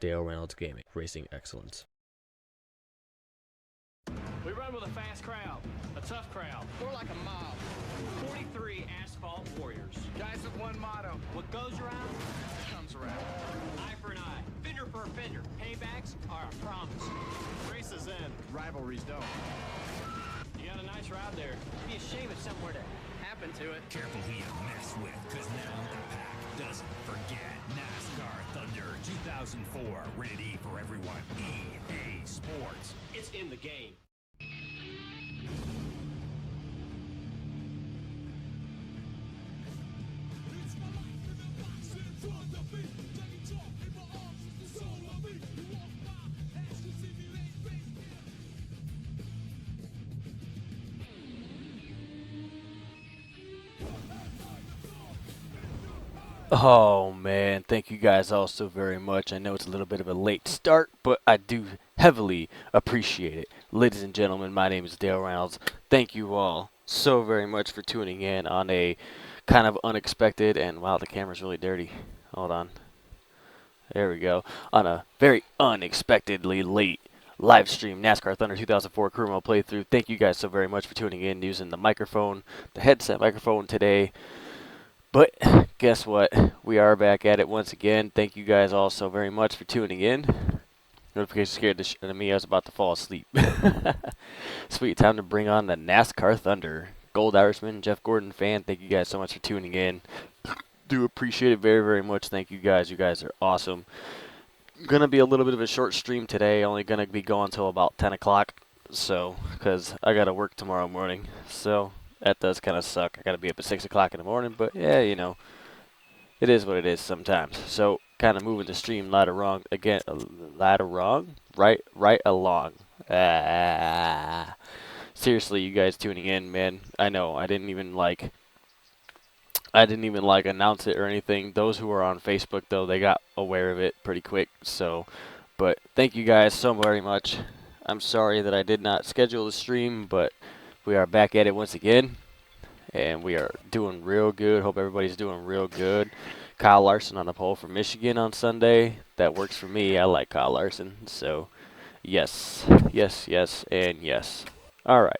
Dale Reynolds Gaming, racing excellence. We run with a fast crowd, a tough crowd. More like a mob. 43 asphalt warriors. Guys with one motto. What goes around Comes around. eye for an eye, fender for a fender. Paybacks are a promise. Races end. Rivalries don't. You got a nice ride there. It'd be a shame if something were to happen to it. Careful who you mess with, because now the pack doesn't forget. NASCAR Thunder 2004, rated E for everyone. EA Sports. It's in the game. Oh man, thank you guys all so very much. I know it's a little bit of a late start, but I do heavily appreciate it. Ladies and gentlemen, my name is Dale Reynolds. Thank you all so very much for tuning in on a kind of unexpected, and wow, the camera's really dirty. Hold on. There we go. On a very unexpectedly late live stream NASCAR Thunder 2004 career mode playthrough. Thank you guys so very much for tuning in using the microphone, the headset microphone today. But guess what? We are back at it once again. Thank you guys all so very much for tuning in. Notification scared the shit out of me. I was about to fall asleep. Sweet, time to bring on the NASCAR Thunder. Gold Irishman, Jeff Gordon fan, thank you guys so much for tuning in. Do appreciate it very, very much. Thank you guys. You guys are awesome. Gonna be a little bit of a short stream today. Only gonna be going till about 10 o'clock. So, because I gotta work tomorrow morning. So that does kind of suck. I got to be up at 6 o'clock in the morning, but yeah, you know, it is what it is sometimes. So, kind of moving the stream right along. Right along. Seriously, you guys tuning in, man. I know, I didn't even announce it or anything. Those who are on Facebook, though, they got aware of it pretty quick. So, but thank you guys so very much. I'm sorry that I did not schedule the stream, but we are back at it once again, and we are doing real good. Hope everybody's doing real good. Kyle Larson on the pole for Michigan on Sunday. That works for me. I like Kyle Larson. So, yes, yes, yes, and yes. All right.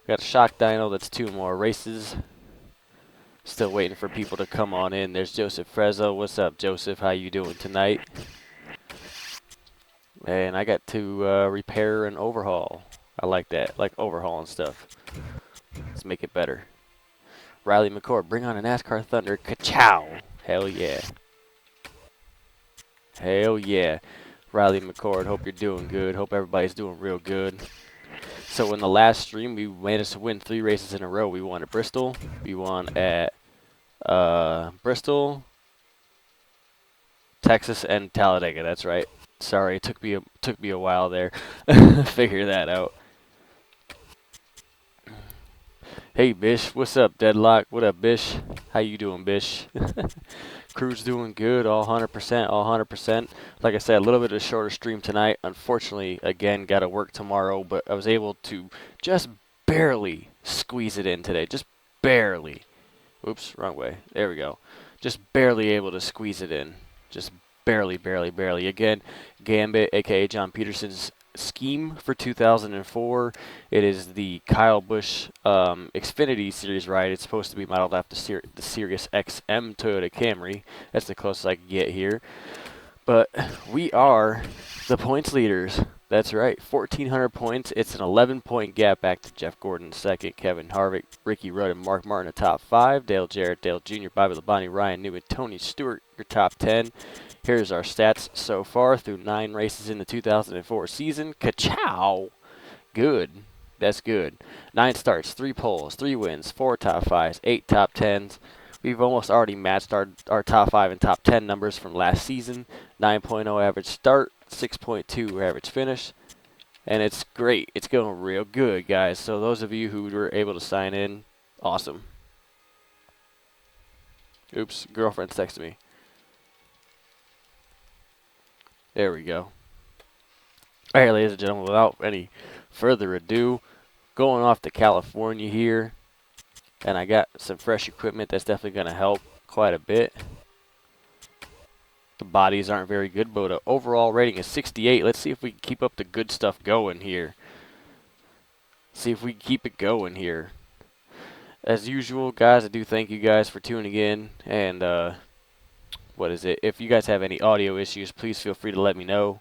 Got a shock dyno. That's 2 more races. Still waiting for people to come on in. There's Joseph Frezzo. What's up, Joseph? How you doing tonight? And I got to repair and overhaul. I like that. Like overhauling stuff. Let's make it better. Riley McCord, bring on a NASCAR Thunder. Ka-chow. Hell yeah. Hell yeah. Riley McCord, hope you're doing good. Hope everybody's doing real good. So in the last stream, we managed to win 3 races in a row. We won at Bristol. We won at Bristol, Texas, and Talladega. That's right. Sorry, it took me a while there. Figure that out. Hey Bish, what's up Deadlock? What up Bish? How you doing Bish? Crew's doing good, all 100%, all 100%. Like I said, a little bit of a shorter stream tonight. Unfortunately, again, got to work tomorrow, but I was able to just barely squeeze it in today. Just barely. Oops, wrong way. There we go. Just barely able to squeeze it in. Just barely, barely, barely. Again, Gambit, aka John Peterson's scheme for 2004. It is the Kyle Busch Xfinity Series ride. It's supposed to be modeled after the Sirius XM Toyota Camry. That's the closest I can get here. But we are the points leaders. That's right, 1,400 points. It's an 11-point gap back to Jeff Gordon second, Kevin Harvick, Ricky Rudd, and Mark Martin, the top 5. Dale Jarrett, Dale Jr., Bobby Labonte, Ryan Newman, Tony Stewart, your top 10. Here's our stats so far through 9 races in the 2004 season. Ka-chow! Good. That's good. 9 starts, 3 poles, 3 wins, 4 top 5s, 8 top 10s. We've almost already matched our top 5 and top 10 numbers from last season. 9.0 average start, 6.2 average finish. And it's great. It's going real good, guys. So those of you who were able to sign in, awesome. Oops, girlfriend's texting me. There we go. All right, ladies and gentlemen, without any further ado, going off to California here. And I got some fresh equipment that's definitely going to help quite a bit. The bodies aren't very good, but overall rating is 68. Let's see if we can keep up the good stuff going here. See if we can keep it going here. As usual, guys, I do thank you guys for tuning in. And, what is it? If you guys have any audio issues, please feel free to let me know.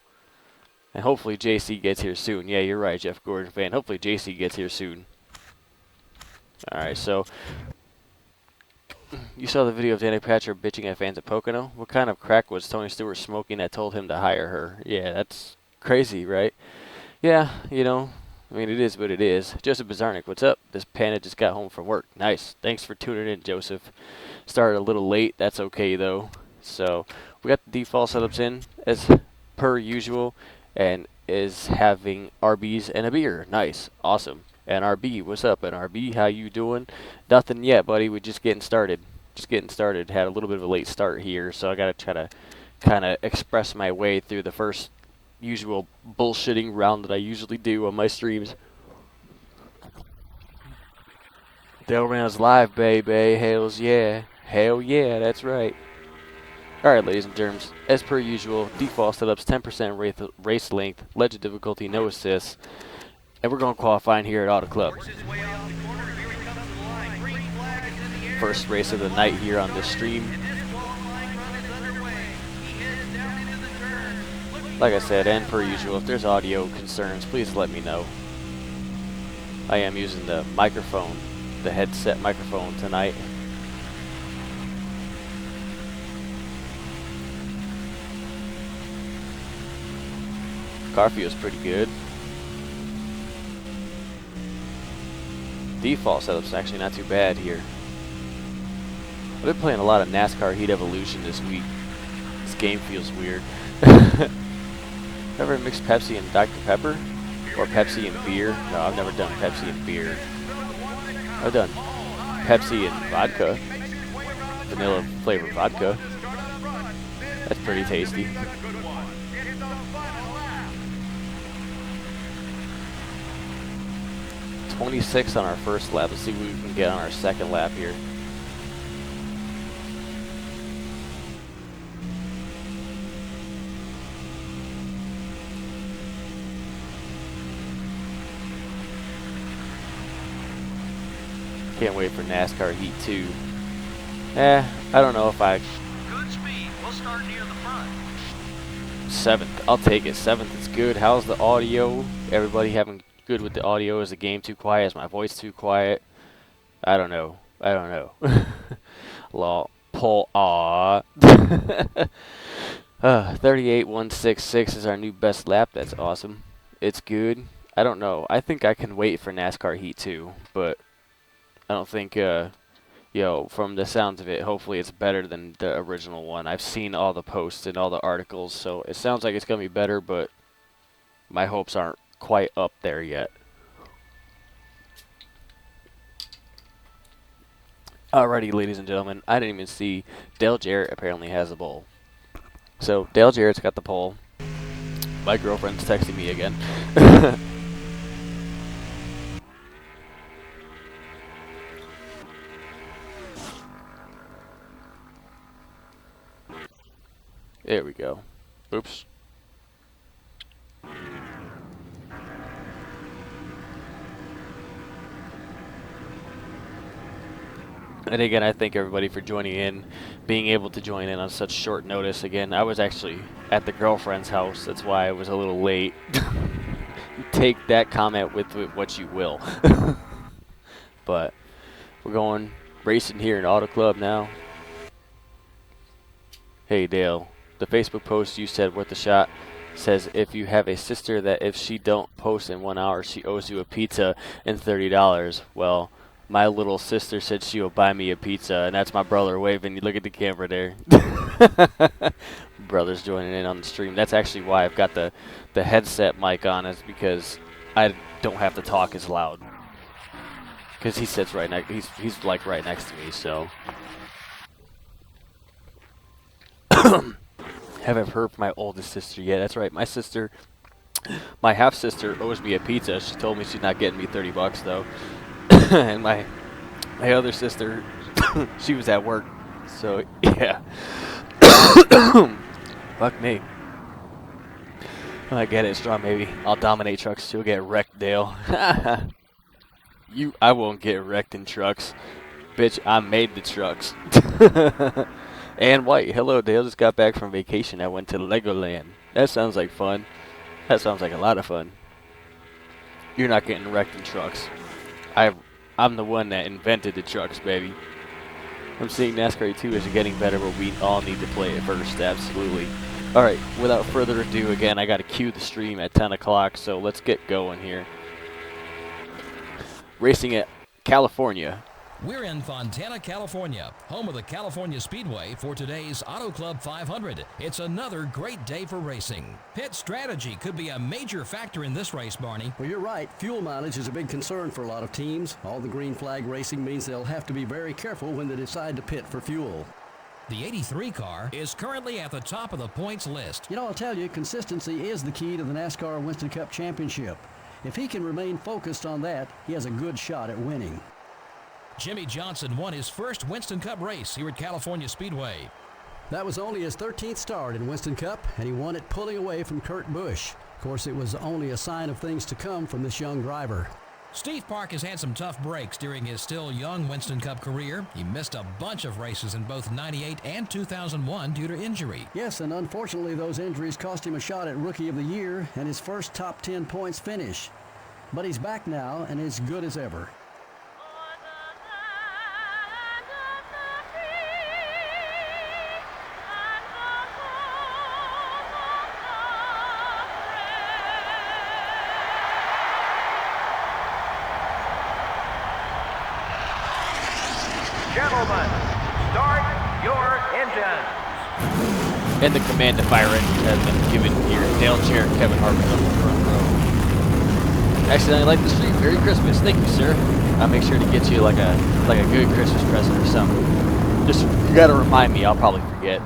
And hopefully JC gets here soon. Yeah, you're right, Jeff Gordon fan. Hopefully JC gets here soon. Alright, so you saw the video of Danny Patrick bitching at fans at Pocono. What kind of crack was Tony Stewart smoking that told him to hire her? Yeah, that's crazy, right? Yeah, you know, I mean, it is what it is. Joseph Bizarnik, what's up? This panda just got home from work. Nice. Thanks for tuning in, Joseph. Started a little late. That's okay, though. So, we got the default setups in as per usual, and is having RBs and a beer. Nice. Awesome. NRB, what's up, NRB? How you doing? Nothing yet, buddy. We're just getting started. Just getting started. Had a little bit of a late start here, so I got to try to kind of express my way through the first usual bullshitting round that I usually do on my streams. Dale Rams live, baby. Hells yeah. Hell yeah, that's right. Alright, ladies and germs, as per usual, default setups, 10% race length, legend difficulty, no assists. And we're going qualifying here at Auto Club. First race of the night here on this stream. Like I said, and per usual, if there's audio concerns, please let me know. I am using the microphone, the headset microphone tonight. Car feels pretty good. Default setup's actually not too bad here. I've been playing a lot of NASCAR Heat Evolution this week. This game feels weird. Ever mixed Pepsi and Dr. Pepper? Or Pepsi and beer? No, I've never done Pepsi and beer. I've done Pepsi and vodka. Vanilla flavored vodka. That's pretty tasty. 26 on our first lap. Let's see what we can get on our second lap here. Can't wait for NASCAR Heat 2. I don't know if I... Good speed. We'll start near the front. 7th. I'll take it. 7th is good. How's the audio? Everybody having good with the audio? Is the game too quiet? Is my voice too quiet? I don't know. I don't know. Law. Pull. 38.166 is our new best lap. That's awesome. It's good. I don't know. I think I can wait for NASCAR Heat 2, but I don't think, from the sounds of it, hopefully it's better than the original one. I've seen all the posts and all the articles, so it sounds like it's going to be better, but my hopes aren't quite up there yet. Alrighty, ladies and gentlemen, I didn't even see Dale Jarrett apparently has a bowl. So, Dale Jarrett's got the pole. My girlfriend's texting me again. There we go. Oops. And again, I thank everybody for joining in, being able to join in on such short notice. Again, I was actually at the girlfriend's house. That's why I was a little late. Take that comment with what you will. But we're going racing here in Auto Club now. Hey, Dale. The Facebook post you said worth a shot says if you have a sister that if she don't post in 1 hour, she owes you a pizza and $30. Well, my little sister said she will buy me a pizza, and that's my brother waving. You look at the camera there. Brother's joining in on the stream. That's actually why I've got the headset mic on, is because I don't have to talk as loud. Because he sits right next. He's like right next to me, so. Haven't heard from my oldest sister yet. That's right, my sister, my half sister owes me a pizza. She told me she's not getting me $30 though. And my other sister, she was at work, so yeah. Fuck me. I get it, Strong, maybe. I'll dominate trucks. You'll get wrecked, Dale. I won't get wrecked in trucks. Bitch, I made the trucks. And White, hello, Dale. Just got back from vacation. I went to Legoland. That sounds like fun. That sounds like a lot of fun. You're not getting wrecked in trucks. I'm the one that invented the trucks, baby. I'm seeing NASCAR 2 is getting better, but we all need to play it first. Absolutely. All right, without further ado, again, I got to cue the stream at 10 o'clock, so let's get going here. Racing at California. We're in Fontana, California, home of the California Speedway for today's Auto Club 500. It's another great day for racing. Pit strategy could be a major factor in this race, Barney. Well, you're right. Fuel mileage is a big concern for a lot of teams. All the green flag racing means they'll have to be very careful when they decide to pit for fuel. The 83 car is currently at the top of the points list. You know, I'll tell you, consistency is the key to the NASCAR Winston Cup Championship. If he can remain focused on that, he has a good shot at winning. Jimmy Johnson won his first Winston Cup race here at California Speedway. That was only his 13th start in Winston Cup, and he won it pulling away from Kurt Busch. Of course, it was only a sign of things to come from this young driver. Steve Park has had some tough breaks during his still young Winston Cup career. He missed a bunch of races in both '98 and 2001 due to injury. Yes, and unfortunately those injuries cost him a shot at Rookie of the Year and his first top 10 points finish. But he's back now and as good as ever. Gentlemen, start your engines. And the command to fire engines has been given here. Dale Chair, Kevin Harvick on the front row. Actually, I like the stream. Merry Christmas. Thank you, sir. I'll make sure to get you like a good Christmas present or something. Just, you gotta remind me. I'll probably forget.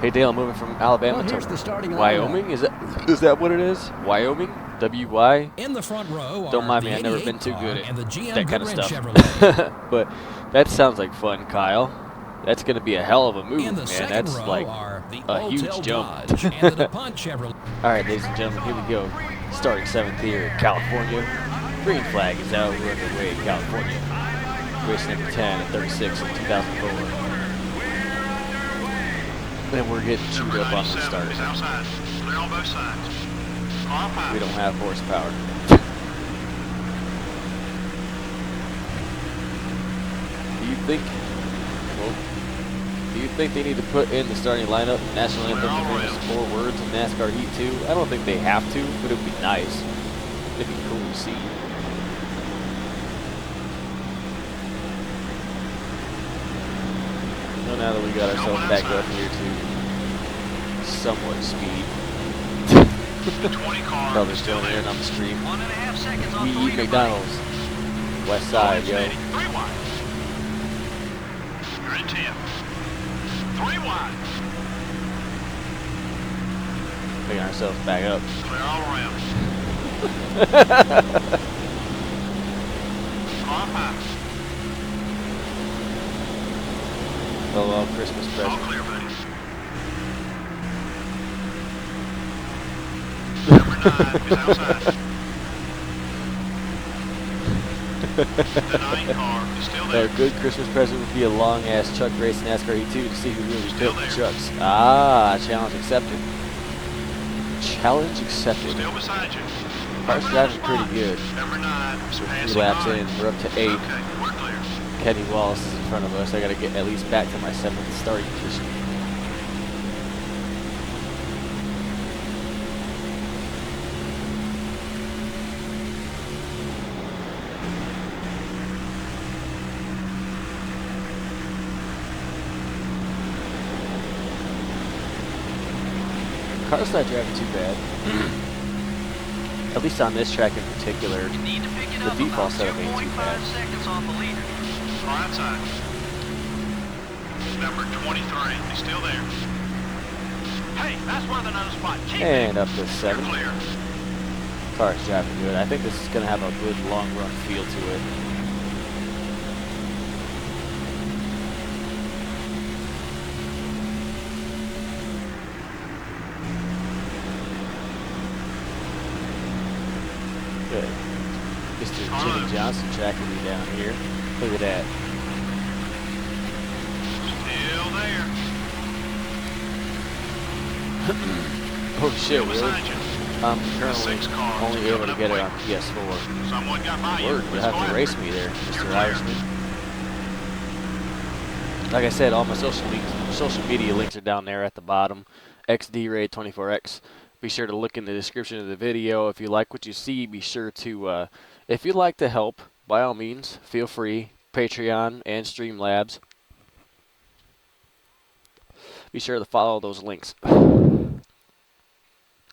Hey, Dale, I'm moving from Alabama Well, here's to the starting Wyoming. lineup. Is that what it is? Wyoming? W-Y? In the front row Don't are mind me, the I've never 88 been too car good at and the GM that kind of Goodwrench stuff. Chevrolet. But that sounds like fun, Kyle. That's going to be a hell of a move, In the man. second That's row like are the a huge Oldtail jump. Dodge and the DuPont Chevrolet. All right, ladies and gentlemen, here we go. Starting 7th here, California. Green flag is out. We're underway in California. Race number 10 and 36 in 2004. Then we're getting chewed up on the start. outside. Clear on both sides. We don't have horsepower. Do you think they need to put in the starting lineup national anthem for famous 4 words in NASCAR Heat 2? I don't think they have to, but it would be nice. It'd be cool to see. So now that we got ourselves back up here to somewhat speed. Brothers still in on the stream. 1.5 seconds on We the eat leader. McDonald's. West side, yo. 3 wide. You're in 10. 3 wide. Picking ourselves back up. Clear all around. On high. Hello, Christmas All present. clear, buddy. Number 9 is outside. The 9 car is still A there. good Christmas present would be a long-ass truck race in NASCAR E2 to see who really Still built the there. trucks. Ah, challenge accepted. Challenge accepted. Still beside you. Car's driving pretty good. Number 9 is We're 3 passing laps by. in. We're up to 8. Okay, we're clear. Kenny Wallace is in front of us. I got to get at least back to my 7th starting position. Car's not driving too bad. At least on this track in particular. Need to pick it The up default about setup ain't too 2.5 bad. seconds on the leader. Right side. Number 23 is still there. Hey, that's where the nose spot. Keep And up to You're 7. clear. Car's driving good. I think this is going to have a good long run feel to it. Mr. Jimmy Johnson tracking me down here. Look at that. Still there. Oh shit, really? Beside you. I'm currently 6 cars only able coming to up get it quick. on PS4. Someone got by you. Word, you'll Let's have go to after race it. me there, You're Mr. clear. Irishman. Like I said, all my social media links are down there at the bottom. XDRaid24X. Be sure to look in the description of the video. If you like what you see, be sure to, if you'd like to help, by all means, feel free. Patreon and Streamlabs. Be sure to follow those links.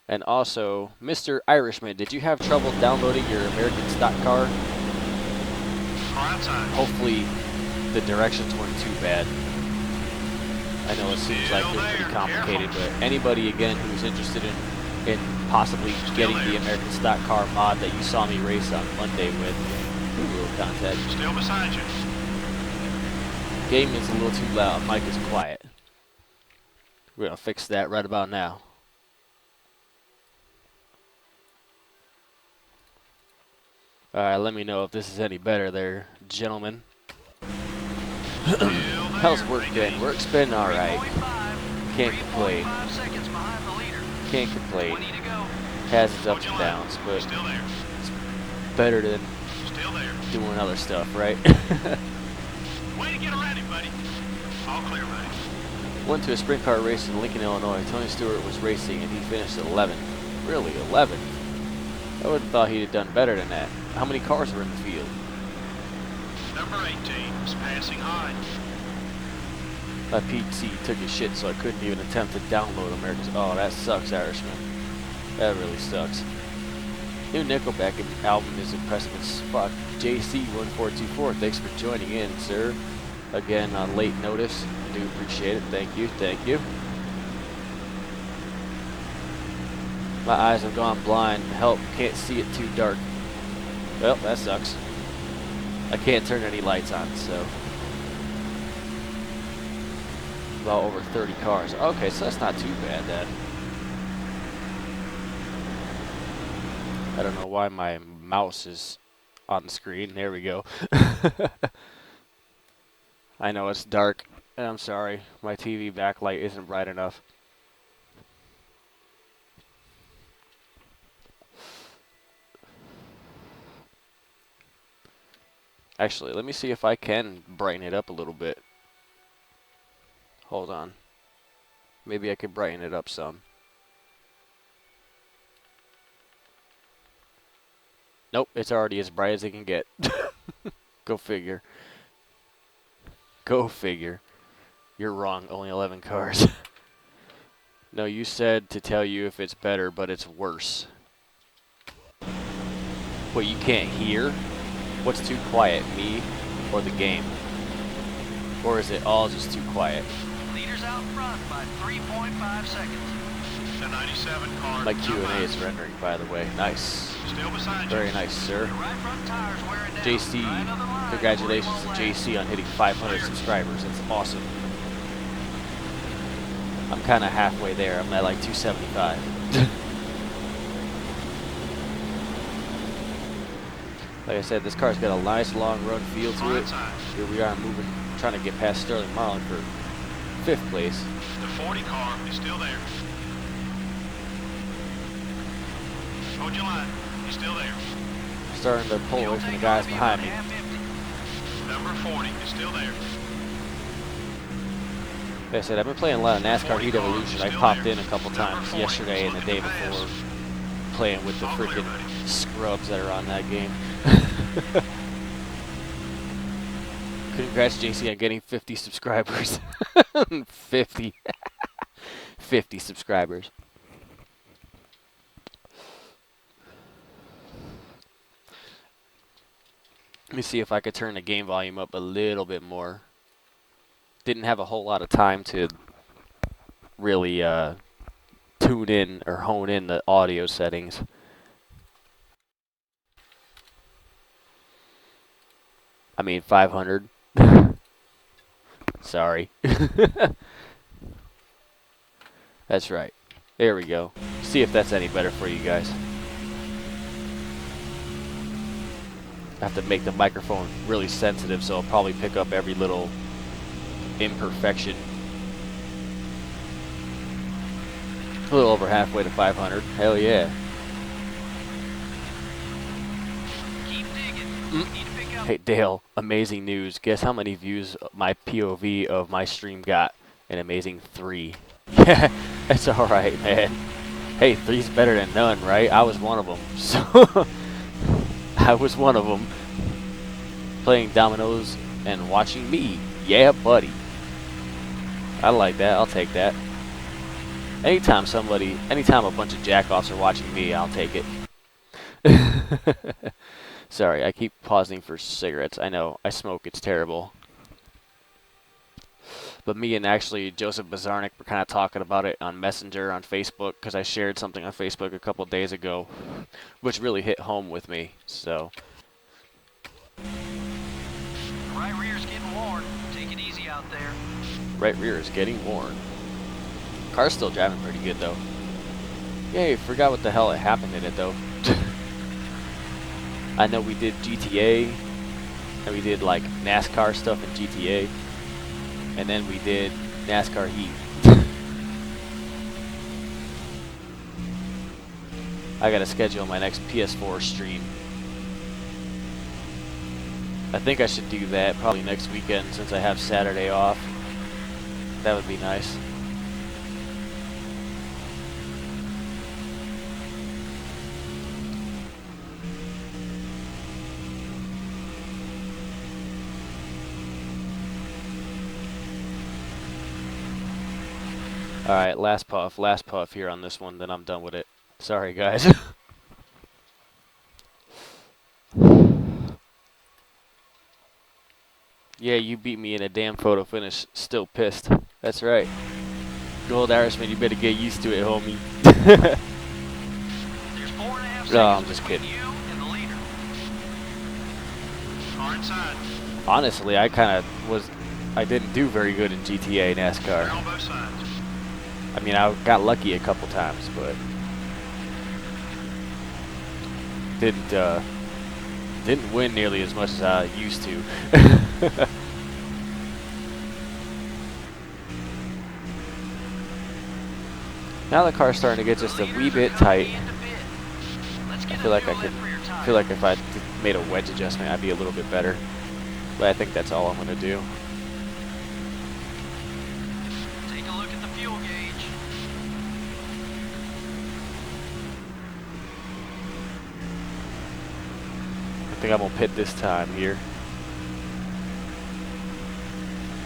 And also, Mr. Irishman, did you have trouble downloading your American stock car? Right time. Hopefully, the directions weren't too bad. I know it seems like they're pretty complicated, but anybody, again, who's interested in possibly getting the American stock car mod that you saw me race on Monday with, will contact. Still beside you. Game is a little too loud. Mic is quiet. We're going to fix that right about now. Alright, let me know if this is any better there, gentlemen. How's work been? Work's been alright. Can't complain. Can't complain. Has its ups and downs, but Still there. it's better than Still there. doing other stuff, right? Way to get around him, buddy. All clear, buddy. Went to a sprint car race in Lincoln, Illinois. Tony Stewart was racing and he finished at 11. Really, 11? I would have thought he'd have done better than that. How many cars were in the field? Number 18 is passing high. My PC took a shit, so I couldn't even attempt to download America's. Oh, that sucks, Irishman. That really sucks. New Nickelback album is impressive as fuck. JC1424, thanks for joining in, sir. Again, on late notice. Do appreciate it. Thank you. Thank you. My eyes have gone blind. Help, can't see it too dark. Well, that sucks. I can't turn any lights on, so. About over 30 cars. Okay, so that's not too bad then. I don't know why my mouse is on the screen. There we go. I know it's dark. And I'm sorry. My TV backlight isn't bright enough. Actually, let me see if I can brighten it up a little bit. Hold on. Maybe I could brighten it up some. Nope, it's already as bright as it can get. Go figure. Go figure. You're wrong, only 11 cars. No, you said to tell you if it's better, but it's worse. What, you can't hear? What's too quiet, me or the game? Or is it all just too quiet? Leaders out front by 3.5 seconds. The 97 car. My Q&A is rendering, by the way. Nice. Still beside you. Very nice, sir. Right front tires wearing down. JC, Right on the line. congratulations to JC on hitting 500 subscribers. That's awesome. I'm kind of halfway there. I'm at like 275. Like I said, this car's got a nice long run feel to it. Here we are moving, trying to get past Sterling Marlin for 5th place. The 40 car is still there. Hold your line. He's still there. Starting to pull away from the guys behind me. Number 40 is still there. Like I said, I've been playing a lot of NASCAR Heat Evolution. I popped in a couple times yesterday and the day before, playing with the freaking scrubs that are on that game. Congrats, JC, on getting 50 subscribers. 50. 50 subscribers. Let me see if I could turn the game volume up a little bit more. Didn't have a whole lot of time to really tune in or hone in the audio settings. I mean 500. Sorry. That's right. There we go. See if that's any better for you guys. have to make the microphone really sensitive, so I'll probably pick up every little imperfection. A little over halfway to 500. Hell yeah. Keep digging. Need to pick up. Hey Dale, amazing news. Guess how many views my POV of my stream got? An amazing 3. Yeah, that's alright, man. Hey, 3's better than none, right? I was one of them. So, I was one of them. Playing dominoes and watching me. Yeah, buddy. I like that. I'll take that. Anytime a bunch of jackoffs are watching me, I'll take it. Sorry, I keep pausing for cigarettes. I know, I smoke. It's terrible. But me and actually Joseph Bazarnik were kind of talking about it on Messenger on Facebook, because I shared something on Facebook a couple days ago, which really hit home with me. So. Right rear's getting worn. Take it easy out there. Right rear is getting worn. Car's still driving pretty good though. Yay, forgot what the hell happened in it though. I know we did GTA, and we did like NASCAR stuff in GTA, and then we did NASCAR Heat. I gotta schedule my next PS4 stream. I think I should do that probably next weekend since I have Saturday off. That would be nice. Alright, last puff here on this one, then I'm done with it. Sorry, guys. Yeah, you beat me in a damn photo finish, still pissed. That's right. Gold Irishman, you better get used to it, homie. There's 4.5 seconds No, I'm just between kidding. you and the leader. Car inside. Honestly, I didn't do very good in GTA Clear NASCAR. on both sides. I mean, I got lucky a couple times, but didn't win nearly as much as I used to. Now the car's starting to get just a wee bit tight. I feel like if I made a wedge adjustment, I'd be a little bit better. But I think that's all I'm gonna do. Take a look at the fuel gauge. I think I'm gonna pit this time here.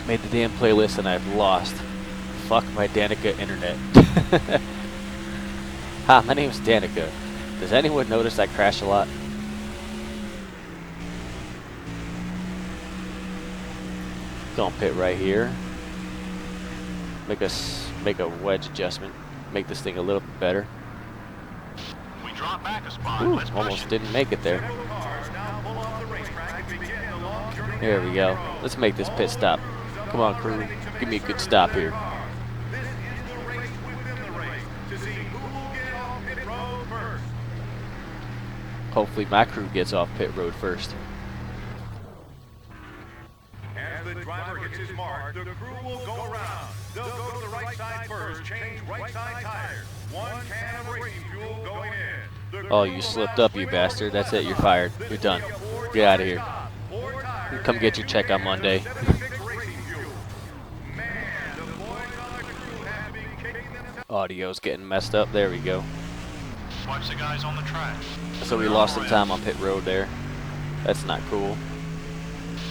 Made the damn playlist and I've lost. Fuck my Danica internet. Hi, my name's Danica. Does anyone notice I crash a lot? Gonna pit right here. Make a wedge adjustment. Make this thing a little bit better. We drop back a spot. Ooh, Let's push almost it. didn't make it there. There we go. Let's make this pit stop. Come on, crew. Give me a good stop here. Hopefully my crew gets off pit road first. As the driver hits his mark, the crew will go around. They'll go to the right side first, change right side tires. 1 can of racing fuel going in. Oh, you slipped up, you bastard. That's it, you're fired. You're done. Get out of here. Come get your check on Monday. Audio's getting messed up. There we go. Watch the guys on the track. So we lost some time on pit road there. That's not cool.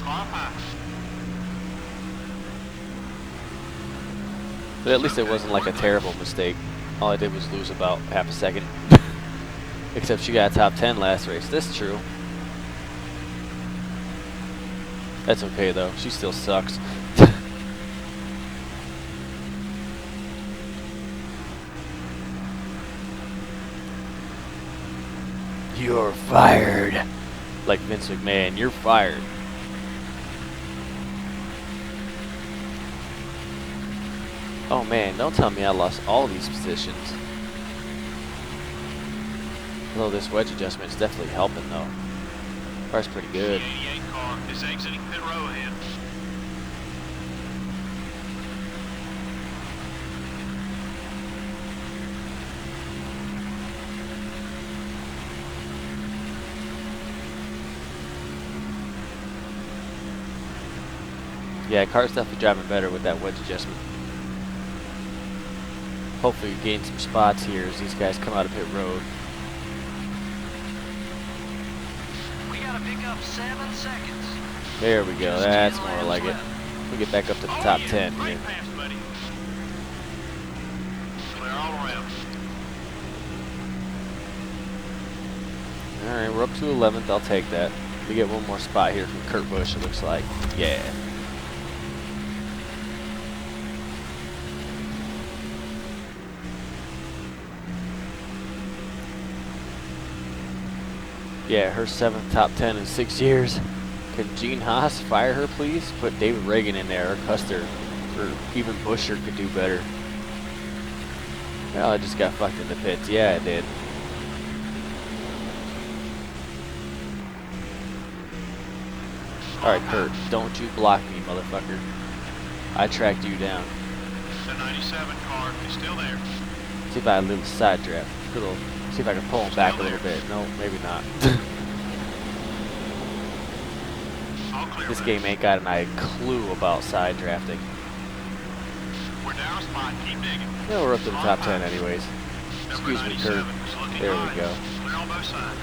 Car pass. But at least it wasn't like a terrible mistake. All I did was lose about half a second. Except she got a top 10 last race. That's true. That's okay though. She still sucks. You're fired. Like Vince McMahon, you're fired. Oh man, don't tell me I lost all these positions. Although this wedge adjustment is definitely helping though. Car's pretty good. The 88 car is exiting pit row ahead. Yeah, car's definitely driving better with that wedge adjustment. Hopefully we gain some spots here as these guys come out of pit road. We gotta pick up 7 seconds. There we go, that's more like it. We get back up to the top 10 here. Great pass, buddy. Clear all around. Alright, we're up to 11th, I'll take that. We get one more spot here from Kurt Busch, it looks like. Yeah. Yeah, her 7th top 10 in 6 years. Can Gene Haas fire her, please? Put David Reagan in there, or Custer, or even Busher could do better. Well, I just got fucked in the pits. Yeah, I did. Alright, Kurt, don't you block me, motherfucker. I tracked you down. The 97 car is still there. See if I had a little side draft. See if I can pull him back a little bit. No, maybe not. All clear, This buddy. game ain't got a clue about side drafting. We're down a spot. Keep digging. Yeah, we're up to the top 10 anyways. Number Excuse me, Kurt. 97 is looking There we high. go. Clear on both sides.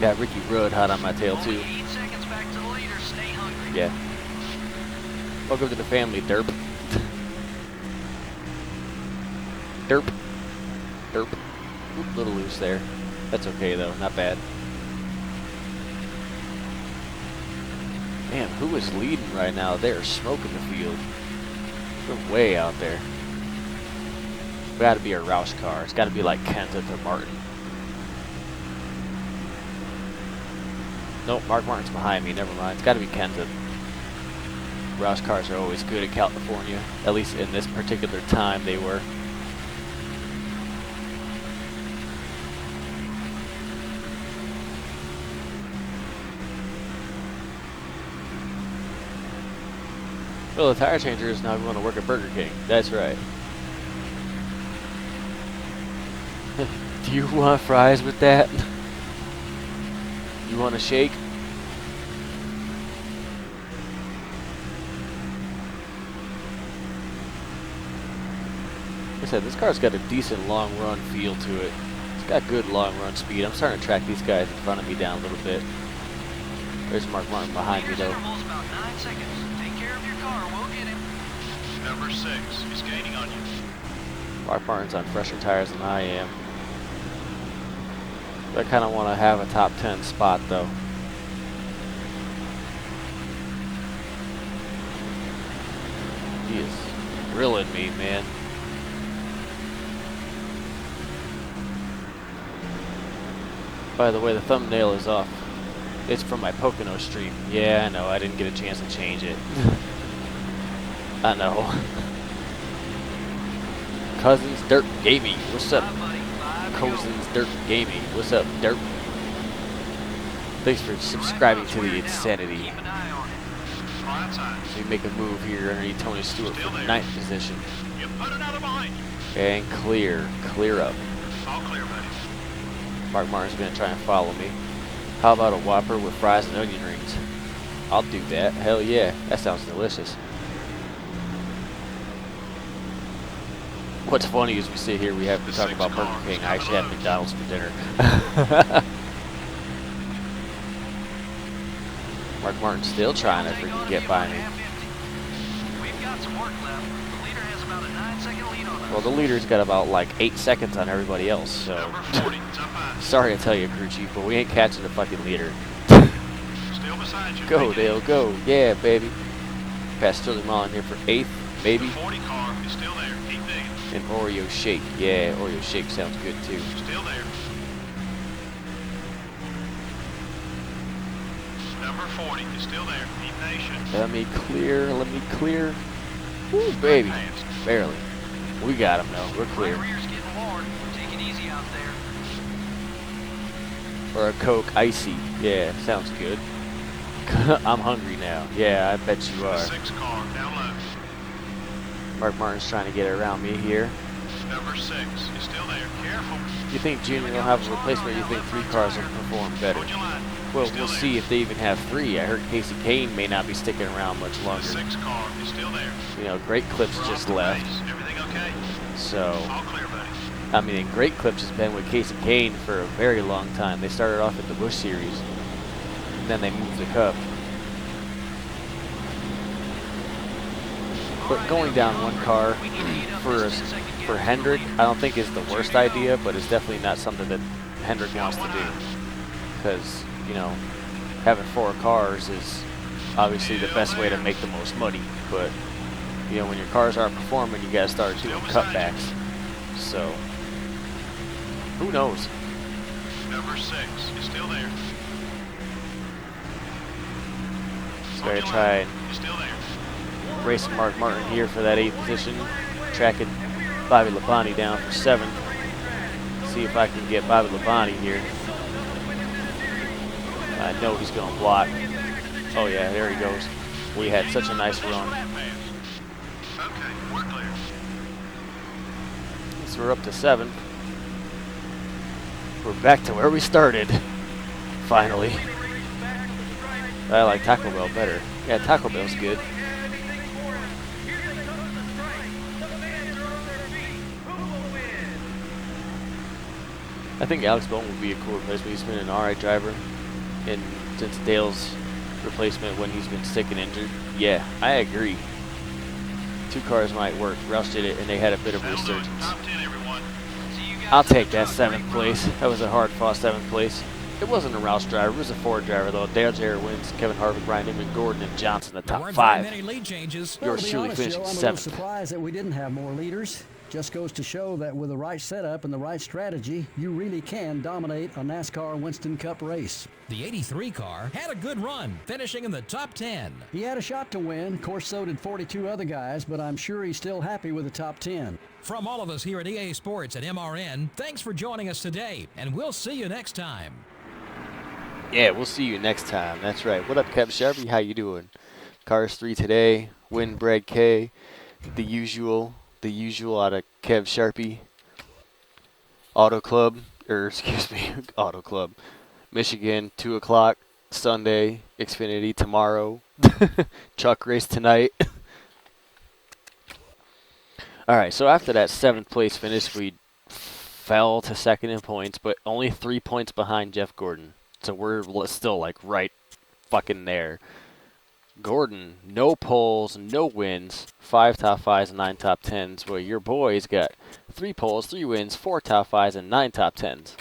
Got Ricky Rudd hot on my tail Only too. 8 seconds back to the leader. Stay hungry. Yeah. Welcome to the family, derp. Derp. Derp. Oop, little loose there. That's okay though, not bad. Man, who is leading right now? They're smoking the field. They're way out there. Gotta be a Roush car. It's gotta be like Kenseth or Martin. Nope, Mark Martin's behind me. Never mind. It's gotta be Kenseth. Roush cars are always good in California. At least in this particular time they were. Well, the tire changer is now going to work at Burger King. That's right. Do you want fries with that? You want a shake? Like I said, this car's got a decent long run feel to it. It's got good long run speed. I'm starting to track these guys in front of me down a little bit. There's Mark Martin behind me Leader's though. interval's about 9 seconds. Take care of your car. We'll get him. Number 6 is gaining on you. Mark Martin's on fresher tires than I am. I kind of want to have a top 10 spot though. He is grilling me, man. By the way, the thumbnail is off. It's from my Pocono stream. Yeah, I know. I didn't get a chance to change it. I know. Cousins Dirt Gaming. What's up? Bye, buddy. 5 to go. Cousins Dirt Gaming. What's up, Dirt? Thanks for subscribing to the insanity. Keep an eye on it. Right side. We make a move here underneath Tony Stewart for the 9th position. You put another behind you. And clear. Clear up. All clear, buddy. Mark Martin's going to try and follow me. How about a Whopper with fries and onion rings? I'll do that. Hell yeah. That sounds delicious. What's funny is we sit here, we talk about Burger King. I actually had McDonald's for dinner. Mark Martin's still trying to freaking get by me. We've got some work left. The leader has about a 9-second lead on us. Well, the leader's got about like 8 seconds on everybody else, so. Number 40 is up high. Sorry to tell you, crew chief, but we ain't catching the fucking leader. Still beside you. Go, Make it. Dale, go. Yeah, baby. Pass Sterling Mullen here for 8th, maybe. The 40 car is still there. Keep digging. An Oreo shake. Yeah, Oreo shake sounds good too. Still there. Number 40 is still there. Keep patient. Let me clear, let me clear. Woo, baby. Passed. Barely. We got him though. We're Right clear. rear's getting worn. Take it easy out there. Or a Coke Icy. Yeah, sounds good. I'm hungry now. Yeah, I bet you The are. 6 car, down low. Mark Martin's trying to get around me here. Number 6 is still there. Careful. You think Junior will have a replacement, or you think 3 cars will perform better? Hold your line. Well, Still we'll there. see if they even have 3. I heard Casey Kane may not be sticking around much The longer. 6 car is still there. You know, Great Clips We're off just the left. base. Everything okay? So, All clear, buddy. I mean, and Great Clips has been with Casey Kane for a very long time. They started off at the Busch Series, and then they moved to Cup. But going down one car for Hendrick, I don't think is the worst idea, but it's definitely not something that Hendrick wants to do. Because, you know, having 4 cars is obviously the best way to make the most money. But, you know, when your cars aren't performing, you gotta start doing cutbacks. So, who knows? Number 6 is still there. So I try and He's still there. racing Mark Martin here for that 8th position, tracking Bobby Labonte down for 7th. See if I can get Bobby Labonte here. I know he's going to block. Oh yeah, there he goes. We had such a nice run. Okay, we're clear. So we're up to 7th. We're back to where we started. Finally. I like Taco Bell better. Yeah, Taco Bell's good. I think Alex Bowman would be a cool replacement. He's been an alright driver, and since Dale's replacement when he's been sick and injured. Yeah, I agree. 2 cars might work. Roush did it, and they had a bit of a resurgence. Top 10, everyone. I'll take that 7th place. That was a hard-fought 7th place. It wasn't a Roush driver. It was a Ford driver, though. Dale Jarrett wins. Kevin Harvick, Brian Newman, Gordon, and Johnson, the top 5. Many lead changes. Well, Yours to be truly honest, finishing Joe, I'm a little 7th. surprised that we didn't have more leaders. Just goes to show that with the right setup and the right strategy, you really can dominate a NASCAR Winston Cup race. The 83 car had a good run, finishing in the top 10. He had a shot to win. Of course, so did 42 other guys, but I'm sure he's still happy with the top 10. From all of us here at EA Sports and MRN, thanks for joining us today, and we'll see you next time. Yeah, we'll see you next time. That's right. What up, Kev Sharpie? How you doing? Cars 3 today. Win Brad K. The usual out of Kev Sharpie. Auto Club, Auto Club. Michigan, 2 o'clock. Sunday. Xfinity tomorrow. Truck race tonight. Alright, so after that 7th place finish, we fell to 2nd in points, but only 3 points behind Jeff Gordon. So we're still like right fucking there. Gordon, no poles, no wins, 5 top 5s and 9 top 10s. Well, your boy's got 3 poles, 3 wins, 4 top 5s and 9 top 10s.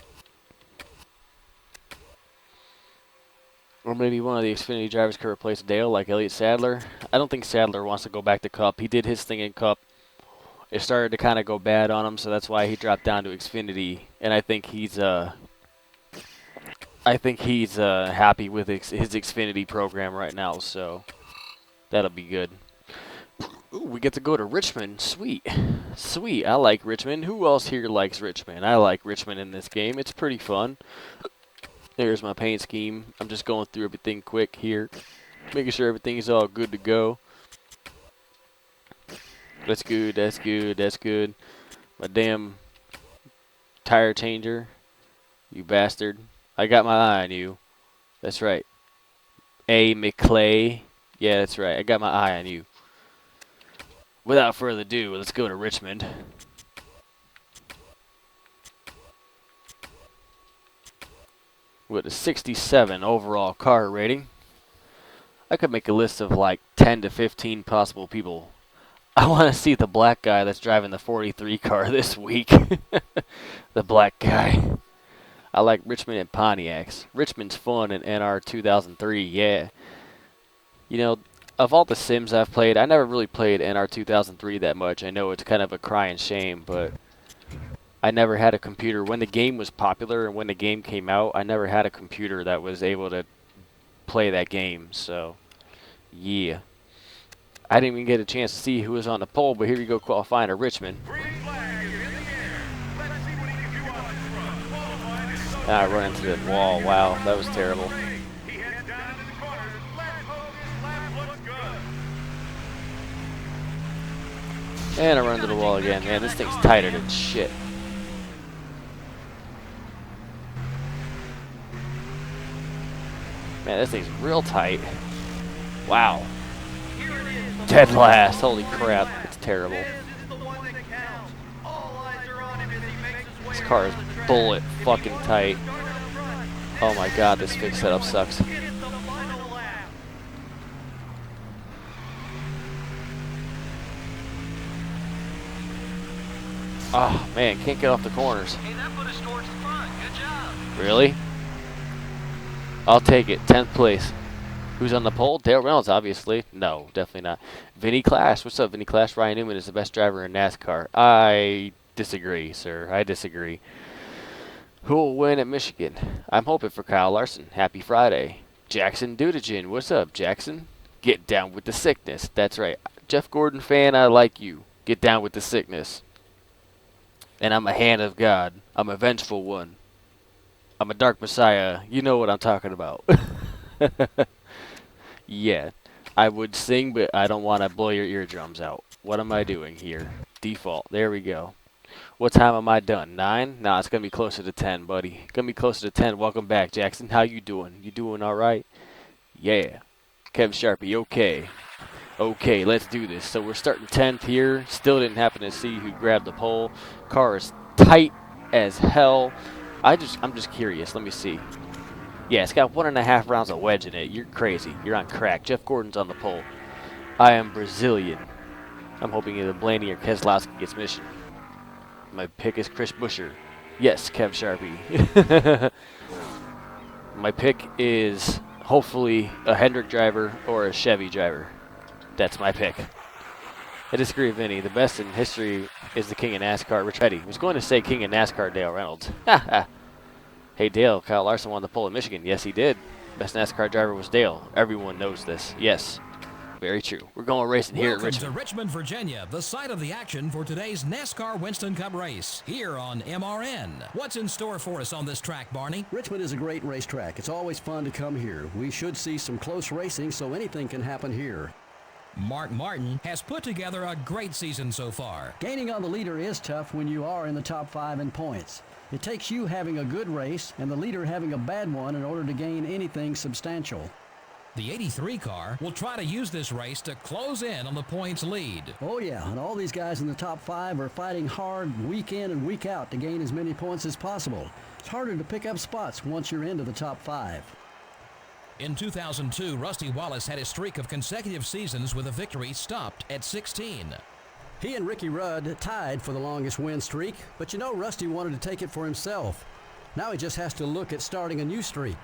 Or maybe one of the Xfinity drivers could replace Dale, like Elliott Sadler. I don't think Sadler wants to go back to Cup. He did his thing in Cup. It started to kind of go bad on him, so that's why he dropped down to Xfinity. And I think he's happy with his Xfinity program right now, so that'll be good. Ooh, we get to go to Richmond. Sweet. Sweet. I like Richmond. Who else here likes Richmond? I like Richmond in this game. It's pretty fun. There's my paint scheme. I'm just going through everything quick here, making sure everything's all good to go. That's good. That's good. That's good. My damn tire changer. You bastard. I got my eye on you. That's right. A. McClay. Yeah, that's right. I got my eye on you. Without further ado, let's go to Richmond. With a 67 overall car rating. I could make a list of like 10 to 15 possible people. I want to see the black guy that's driving the 43 car this week. The black guy. I like Richmond and Pontiacs. Richmond's fun in NR 2003, yeah. You know, of all the sims I've played, I never really played NR 2003 that much. I know it's kind of a crying shame, but I never had a computer. When the game was popular and when the game came out, I never had a computer that was able to play that game, so yeah. I didn't even get a chance to see who was on the pole, but here we go qualifying to Richmond. Green flag is in the air. Let's see what he can do on this run. Qualifying is so And I run into the wall. Wow, that was terrible. He heads down into the corners. Let's hope his lap looks good. And I run into the wall again. Man, this thing's tighter than shit. Man, this thing's real tight. Wow. Dead last. Holy crap. It's terrible. This car is bullet fucking tight. Oh my god, this fixed setup sucks. Oh man, can't get off the corners. Hey, that put us towards the front. Good job. Really? I'll take it. 10th place. Who's on the pole? Dale Reynolds, obviously. No, definitely not. Vinny Clash. What's up, Vinny Clash? Ryan Newman is the best driver in NASCAR. I disagree, sir. I disagree. Who will win at Michigan? I'm hoping for Kyle Larson. Happy Friday. Jackson Dudagin. What's up, Jackson? Get down with the sickness. That's right. Jeff Gordon fan, I like you. Get down with the sickness. And I'm a hand of God. I'm a vengeful one. I'm a dark messiah. You know what I'm talking about. Yeah. I would sing, but I don't want to blow your eardrums out. What am I doing here? Default. There we go. What time am I done? 9? Nah, it's going to be closer to 10, buddy. Going to be closer to 10. Welcome back, Jackson. How you doing? You doing all right? Yeah. Kev Sharpie, okay. Okay, let's do this. So we're starting 10th here. Still didn't happen to see who grabbed the pole. Car is tight as hell. I'm just curious. Let me see. Yeah, it's got 1.5 rounds of wedge in it. You're crazy. You're on crack. Jeff Gordon's on the pole. I am Brazilian. I'm hoping either Blaney or Keselowski gets mission. My pick is Chris Buescher. Yes, Kev Sharpie. My pick is hopefully a Hendrick driver or a Chevy driver. That's my pick. I disagree with Vinny. The best in history is the king of NASCAR, Rich Petty. I was going to say king of NASCAR, Dale Reynolds. Hey, Dale, Kyle Larson won the pole in Michigan. Yes, he did. Best NASCAR driver was Dale. Everyone knows this. Yes. Very true. We're going racing here at Richmond. Welcome to Richmond, Virginia, the site of the action for today's NASCAR Winston Cup race, here on MRN. What's in store for us on this track, Barney? Richmond is a great racetrack. It's always fun to come here. We should see some close racing, so anything can happen here. Mark Martin has put together a great season so far. Gaining on the leader is tough when you are in the top 5 in points. It takes you having a good race and the leader having a bad one in order to gain anything substantial. The 83 car will try to use this race to close in on the points lead. Oh yeah, and all these guys in the top 5 are fighting hard week in and week out to gain as many points as possible. It's harder to pick up spots once you're into the top 5. In 2002, Rusty Wallace had a streak of consecutive seasons with a victory stopped at 16. He and Ricky Rudd tied for the longest win streak, but you know Rusty wanted to take it for himself. Now he just has to look at starting a new streak.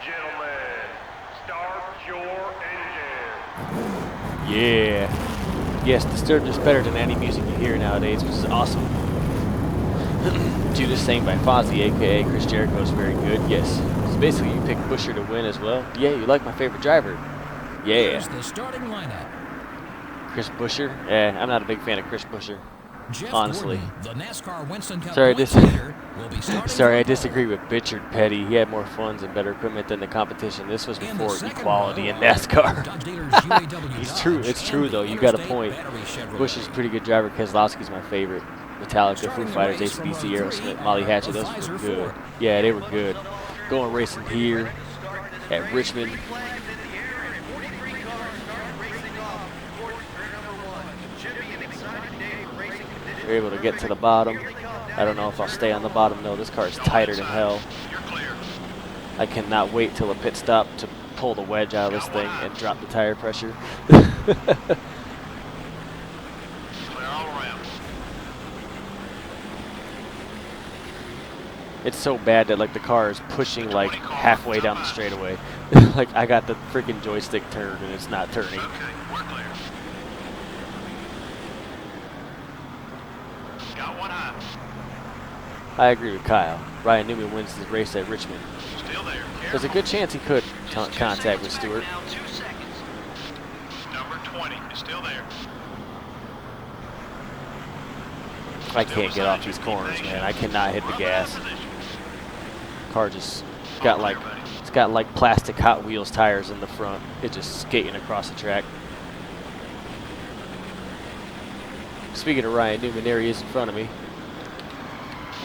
Gentlemen, start your engine. Yeah. Yes, Disturbed is better than any music you hear nowadays, which is awesome. Judas sang by Fozzy, a.k.a. Chris Jericho, is very good. Yes. So basically, you pick Buescher to win as well. Yeah, you like my favorite driver. Yeah. Here's the starting lineup. Chris Buescher? Yeah, I'm not a big fan of Chris Buescher. Jeff honestly. Gordon, the NASCAR Winston Cup Sorry, points leader, will be starting Sorry, I from the disagree with Bichard Petty. He had more funds and better equipment than the competition. This was In the before second equality row, in NASCAR. Dodge dealers UAW It's true. Dodge It's true and though. the You got a Interstate point. Battery Chevrolet. Bush is a pretty good driver. Keselowski's my favorite. Metallica, Foo Starting the Fighters, race from AC/DC, row 3 Aerosmith, Molly are Hatchet. the Those Pfizer were good. Ford. Yeah, they were good. Going racing here at Richmond. We're able to get to the bottom. I don't know if I'll stay on the bottom though. This car is tighter than hell. I cannot wait till a pit stop to pull the wedge out of this thing and drop the tire pressure. It's so bad that like the car is pushing like halfway down the straightaway. Like I got the freaking joystick turned and it's not turning. Got one eye. I agree with Kyle. Ryan Newman wins the race at Richmond. Still there. There's a good chance he could contact with Stewart. Now 2 seconds. Number 20 is still there. I can't get off these corners, man. I cannot hit the gas. Car just got like, it's got like plastic Hot Wheels tires in the front. It's just skating across the track. Speaking of Ryan Newman, there he is in front of me.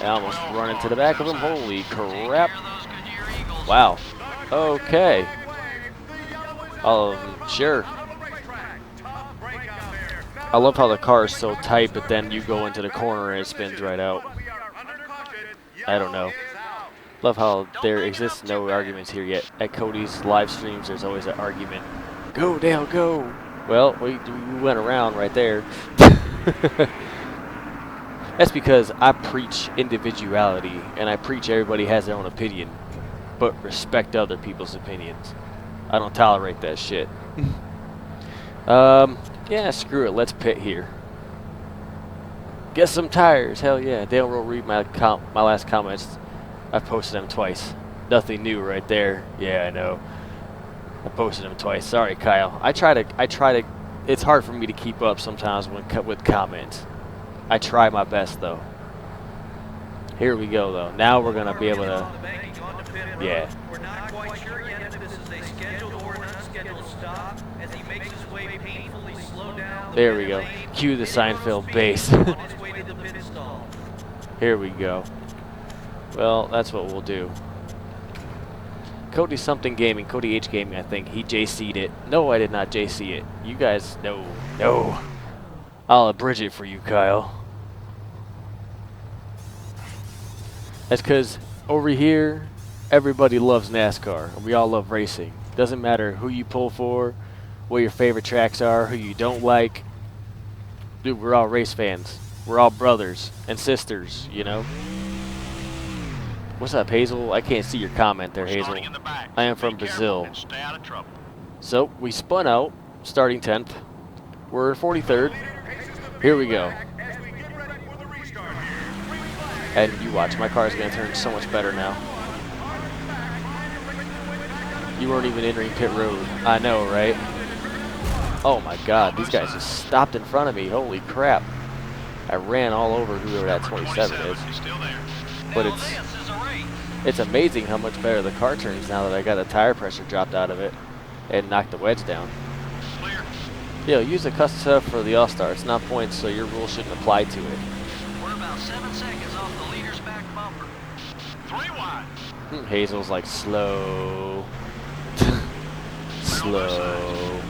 I almost run into the back of him. Holy crap. Wow. Okay. Sure. I love how the car is so tight, but then you go into the corner and it spins right out. I don't know. Love how there exists no arguments here yet. At Cody's live streams, there's always an argument. Go, Dale, go! Well, we went around right there. That's because I preach individuality, and I preach everybody has their own opinion, but respect other people's opinions. I don't tolerate that shit. Yeah, screw it. Let's pit here. Get some tires. Hell yeah. Dale will read my last comments. I've posted them twice. Nothing new right there. Yeah, I know. I posted them twice. Sorry, Kyle. I try to. It's hard for me to keep up sometimes with comments. I try my best though. Here we go though. Now we're gonna be able to. Yeah. We're not quite sure yet if this is a scheduled or an unscheduled stop as he makes his way painfully slow down. There we go. Cue the Seinfeld bass. On his way to the pit stall. Here we go. Well, that's what we'll do. Cody something gaming, Cody H gaming, I think. He JC'd it. No, I did not JC it. You guys, no. I'll abridge it for you, Kyle. That's because over here, everybody loves NASCAR. And we all love racing. Doesn't matter who you pull for, what your favorite tracks are, who you don't like. Dude, we're all race fans. We're all brothers and sisters, you know? What's up, Hazel? I can't see your comment there, Hazel. I am from Brazil. So, we spun out, starting 10th. We're 43rd. Here we go. And you watch, my car is going to turn so much better now. You weren't even entering pit road. I know, right? Oh my god, these guys just stopped in front of me. Holy crap. I ran all over whoever that 27 is. But it's amazing how much better the car turns now that I got the tire pressure dropped out of it and knocked the wedge down. Yo, use the custom setup for the All-Star. It's not points, so your rule shouldn't apply to it. We're about 7 seconds off the leader's back bumper. 3 wide. Hazel's like slow. Slow.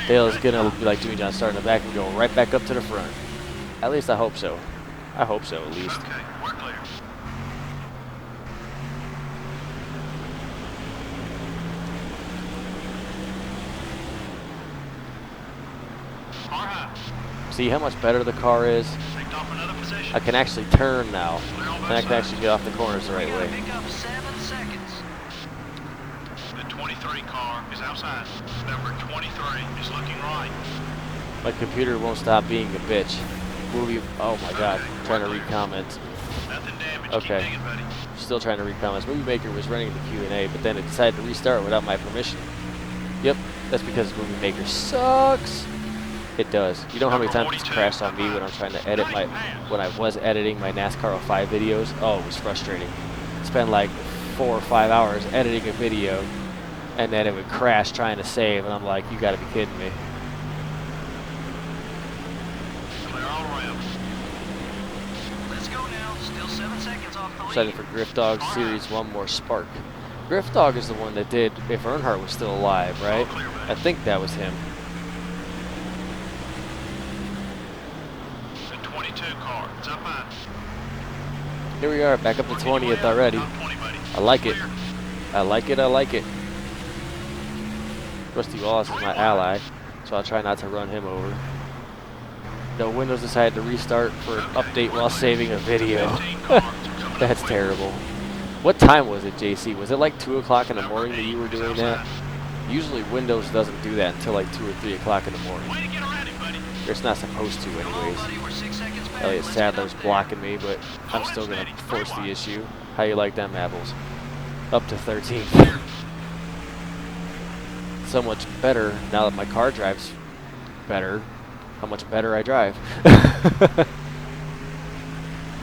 Dale's gonna be like Jimmy John, starting the back and go right back up to the front. At least I hope so. I hope so, at least. Okay, we're clear. See how much better the car is? I can actually turn now, and I can actually get off the corners the right way. Pick up 7 seconds. The 23 car is outside. Number 23 is looking right. My computer won't stop being a bitch. Oh my god, I'm trying to read comments. Nothing damaged. Okay. Keep digging, buddy. Still trying to read comments. Movie Maker was running the Q&A, but then it decided to restart without my permission. Yep, that's because Movie Maker sucks. It does. You know how many times it's crashed on me when I'm trying to edit when I was editing my NASCAR 05 videos? Oh, it was frustrating. Spend like 4 or 5 hours editing a video, and then it would crash trying to save, and I'm like, you gotta be kidding me. Clear all around. Let's go now. Still 7 seconds off the lead. Excited for Griff Dog Series 1 More Spark. Griff Dog is the one that did If Earnhardt Was Still Alive, right? I think that was him. The 22 car, it's up high. Here we are, back up to 20th already. I like it. I like it, I like it. Rusty Wallace is my ally, so I'll try not to run him over. No, Windows decided to restart for an update while saving a video. That's terrible. What time was it, JC? Was it like 2 o'clock in the morning that you were doing that? Usually Windows doesn't do that until like 2 or 3 o'clock in the morning. Way to get around it, buddy. It's not supposed to Come on, anyways. buddy, we're 6 seconds back. Elliot Let's get Sadler's up there. blocking me, but I'm still going to force the issue. How you like them apples? Up to 13. So much better now that my car drives better. How much better I drive.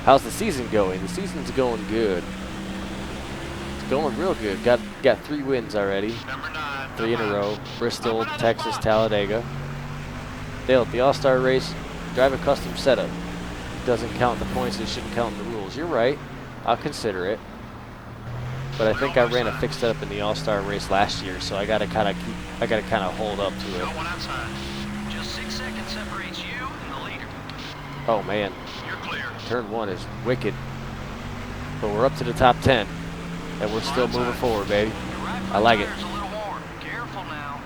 How's the season going? The season's going good. It's going real good. Got 3 wins already. Number 9. 3 in a row. Bristol, Texas, Talladega. Dale, at the All-Star race, drive a custom setup. Doesn't count the points, it shouldn't count in the rules. You're right. I'll consider it. But I think I ran a fixed setup in the All-Star race last year, so I gotta kinda hold up to Go it. one outside. Just 6 seconds separates you and the leader. Oh man. You're clear. Turn 1 is wicked. But we're up to the top 10. And we're still moving forward, baby. Your right I like it. tire's a little worn. Careful now.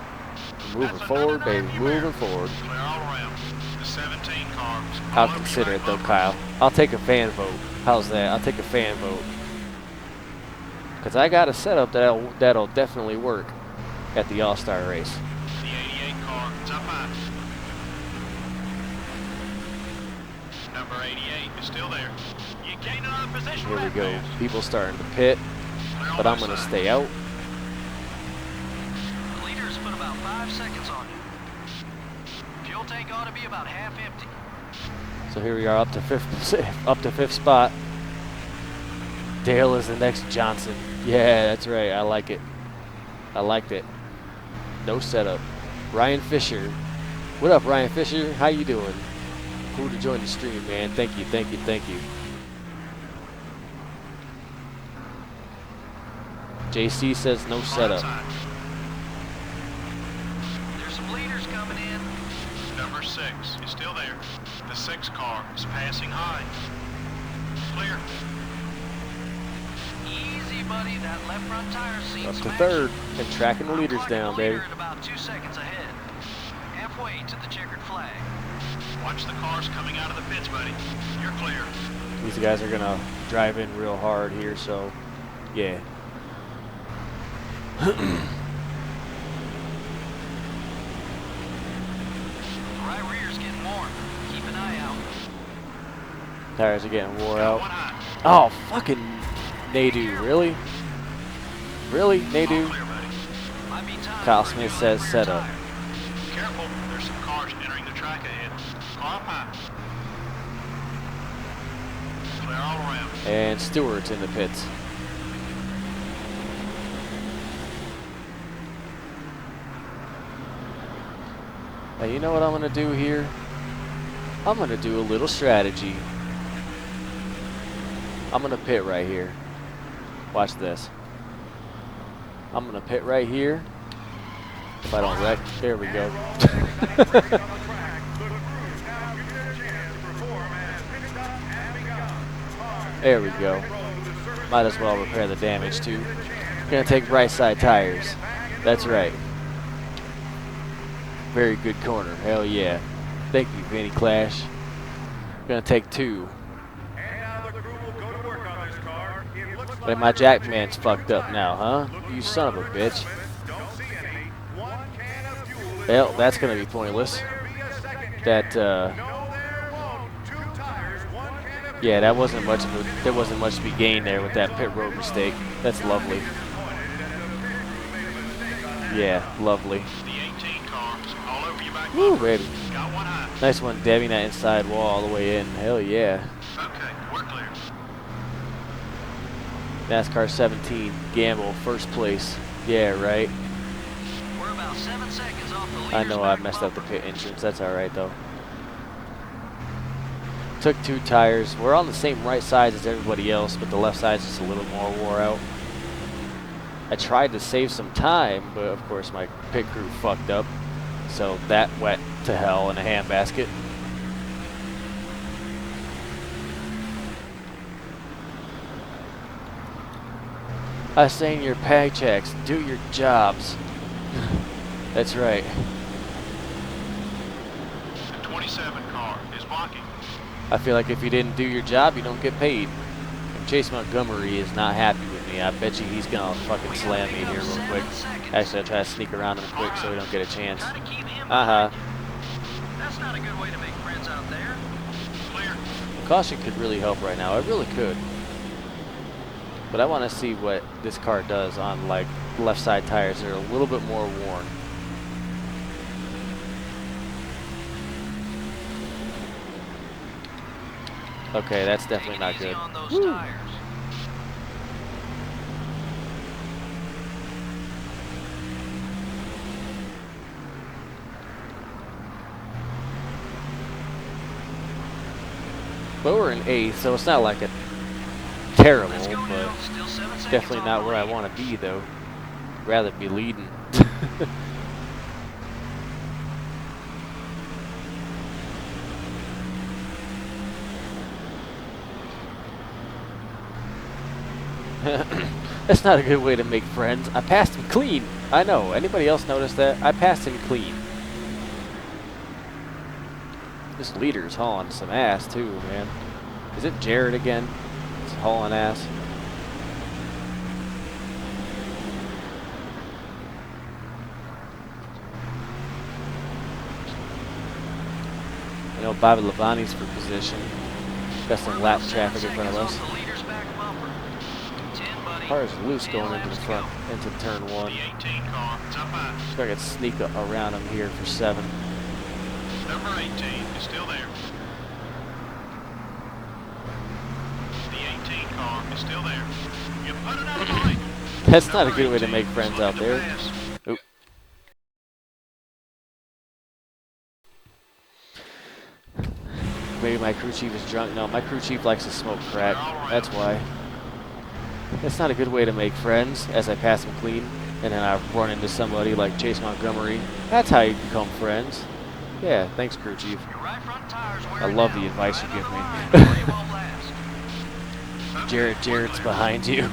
Moving forward, baby. Moving forward. Clear all around. The 17 car. I'll consider it though, Kyle. I'll take a fan vote. How's that? I'll take a fan vote. Because I got a setup that'll definitely work at the All-Star race. The 88 car. It's up high. Number 88 is still there. You gain another position. Here we right go. there. People starting to pit, Clear on but I'm both going to sides. stay out. The leader's put about 5 seconds on you. Fuel tank ought to be about half empty. So here we are up to fifth spot. Dale is the next Johnson. Yeah, that's right. I like it. I liked it. No setup. Ryan Fisher. What up, Ryan Fisher? How you doing? Cool to join the stream, man. Thank you, thank you, thank you. JC says no setup. Outside. There's some leaders coming in. Number 6 is still there. The 6 car is passing high. Clear. Easy, buddy. That left front tire's seen Up some to action. 3rd and tracking the leaders Clocking down, the leader baby. at about 2 seconds ahead. Halfway to the checkered flag. Watch the cars coming out of the pits, buddy. You're clear. These guys are gonna drive in real hard here, so yeah. Right rear's getting warm. Keep an eye out. Tires are getting wore Got out. one high. Oh, fucking Nadu, really? Really, All Nadu? clear, buddy. Might be time Kyle for a Smith new says rear setup. tire. Careful, there's some cars entering the track ahead. Car up high. Clear all around. And Stewart's in the pits. Now you know what I'm gonna do here? I'm gonna do a little strategy. I'm gonna pit right here. Watch this. I'm gonna pit right here. If I don't wreck, there we go. There we go. Might as well repair the damage too. Gonna take right side tires. That's right. Very good corner. Hell yeah. Thank you, Vinny Clash. Gonna take 2. But my Jackman's fucked up now, huh? You son of a bitch. Well, that's gonna be pointless. Yeah, that wasn't much of a, there wasn't much to be gained there with that pit road mistake. That's lovely. Yeah, lovely. The 18 cars all over your back. Woo, baby. Got one high. Nice one, dabbing that inside wall all the way in. Hell yeah. Okay, we're clear. NASCAR 17, Gamble, first place. Yeah, right. We're about 7 seconds off the leader's I know I back messed up the bumper. pit entrance. That's all right though. Took 2 tires. We're on the same right sides as everybody else, but the left side's just a little more wore out. I tried to save some time, but of course my pit crew fucked up. So that went to hell in a handbasket. I say in your paychecks, do your jobs. That's right. The 27 car is blocking. I feel like if you didn't do your job, you don't get paid. Chase Montgomery is not happy with me. me. I bet you he's gonna fucking slam me here real quick. Actually, I'll try to sneak around him quick so we don't get a chance. That's not a good way to make friends out there. Clear. Caution could really help right now. It really could. But I want to see what this car does on like left side tires. They're a little bit more worn. Okay, that's definitely not good. On those tires. But we're in 8th, so it's not like a terrible, Let's go but now. Still 7 seconds definitely on not the where I lead. want to be, though. Rather be leading. That's not a good way to make friends. I passed him clean. I know. Anybody else notice that? I passed him clean. This leader's hauling some ass, too, man. Is it Jared again? It's hauling ass. I know Bobby Labonte's for position. Got some lap traffic in front of us. Car is loose going into the front, into turn 1. The 18 car, top 5. So I could sneak around him here for 7. Number 18 is still there. The 18 car is still there. You put it out of the lane. That's not a good way to make friends out there. Oop. Maybe my crew chief is drunk. No, my crew chief likes to smoke crack. That's why. That's not a good way to make friends, as I pass him clean, and then I run into somebody like Chase Montgomery. That's how you become friends. Yeah, thanks, crew chief. I love the advice you give me. Jared's behind you.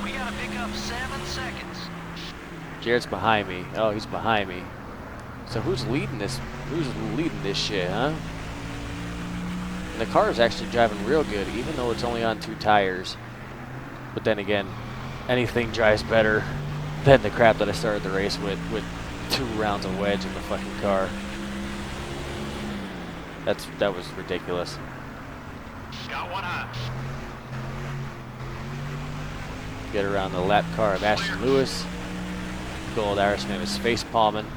We gotta pick up 7 seconds. Jared's behind me. Oh, he's behind me. So who's leading this? Who's leading this shit, huh? And the car is actually driving real good, even though it's only on 2 tires. But then again, anything drives better than the crap that I started the race with 2 rounds of wedge in the fucking car. That was ridiculous. Got one high. Get around the lap car of Ashton Lewis. Gold Irishman is face palming.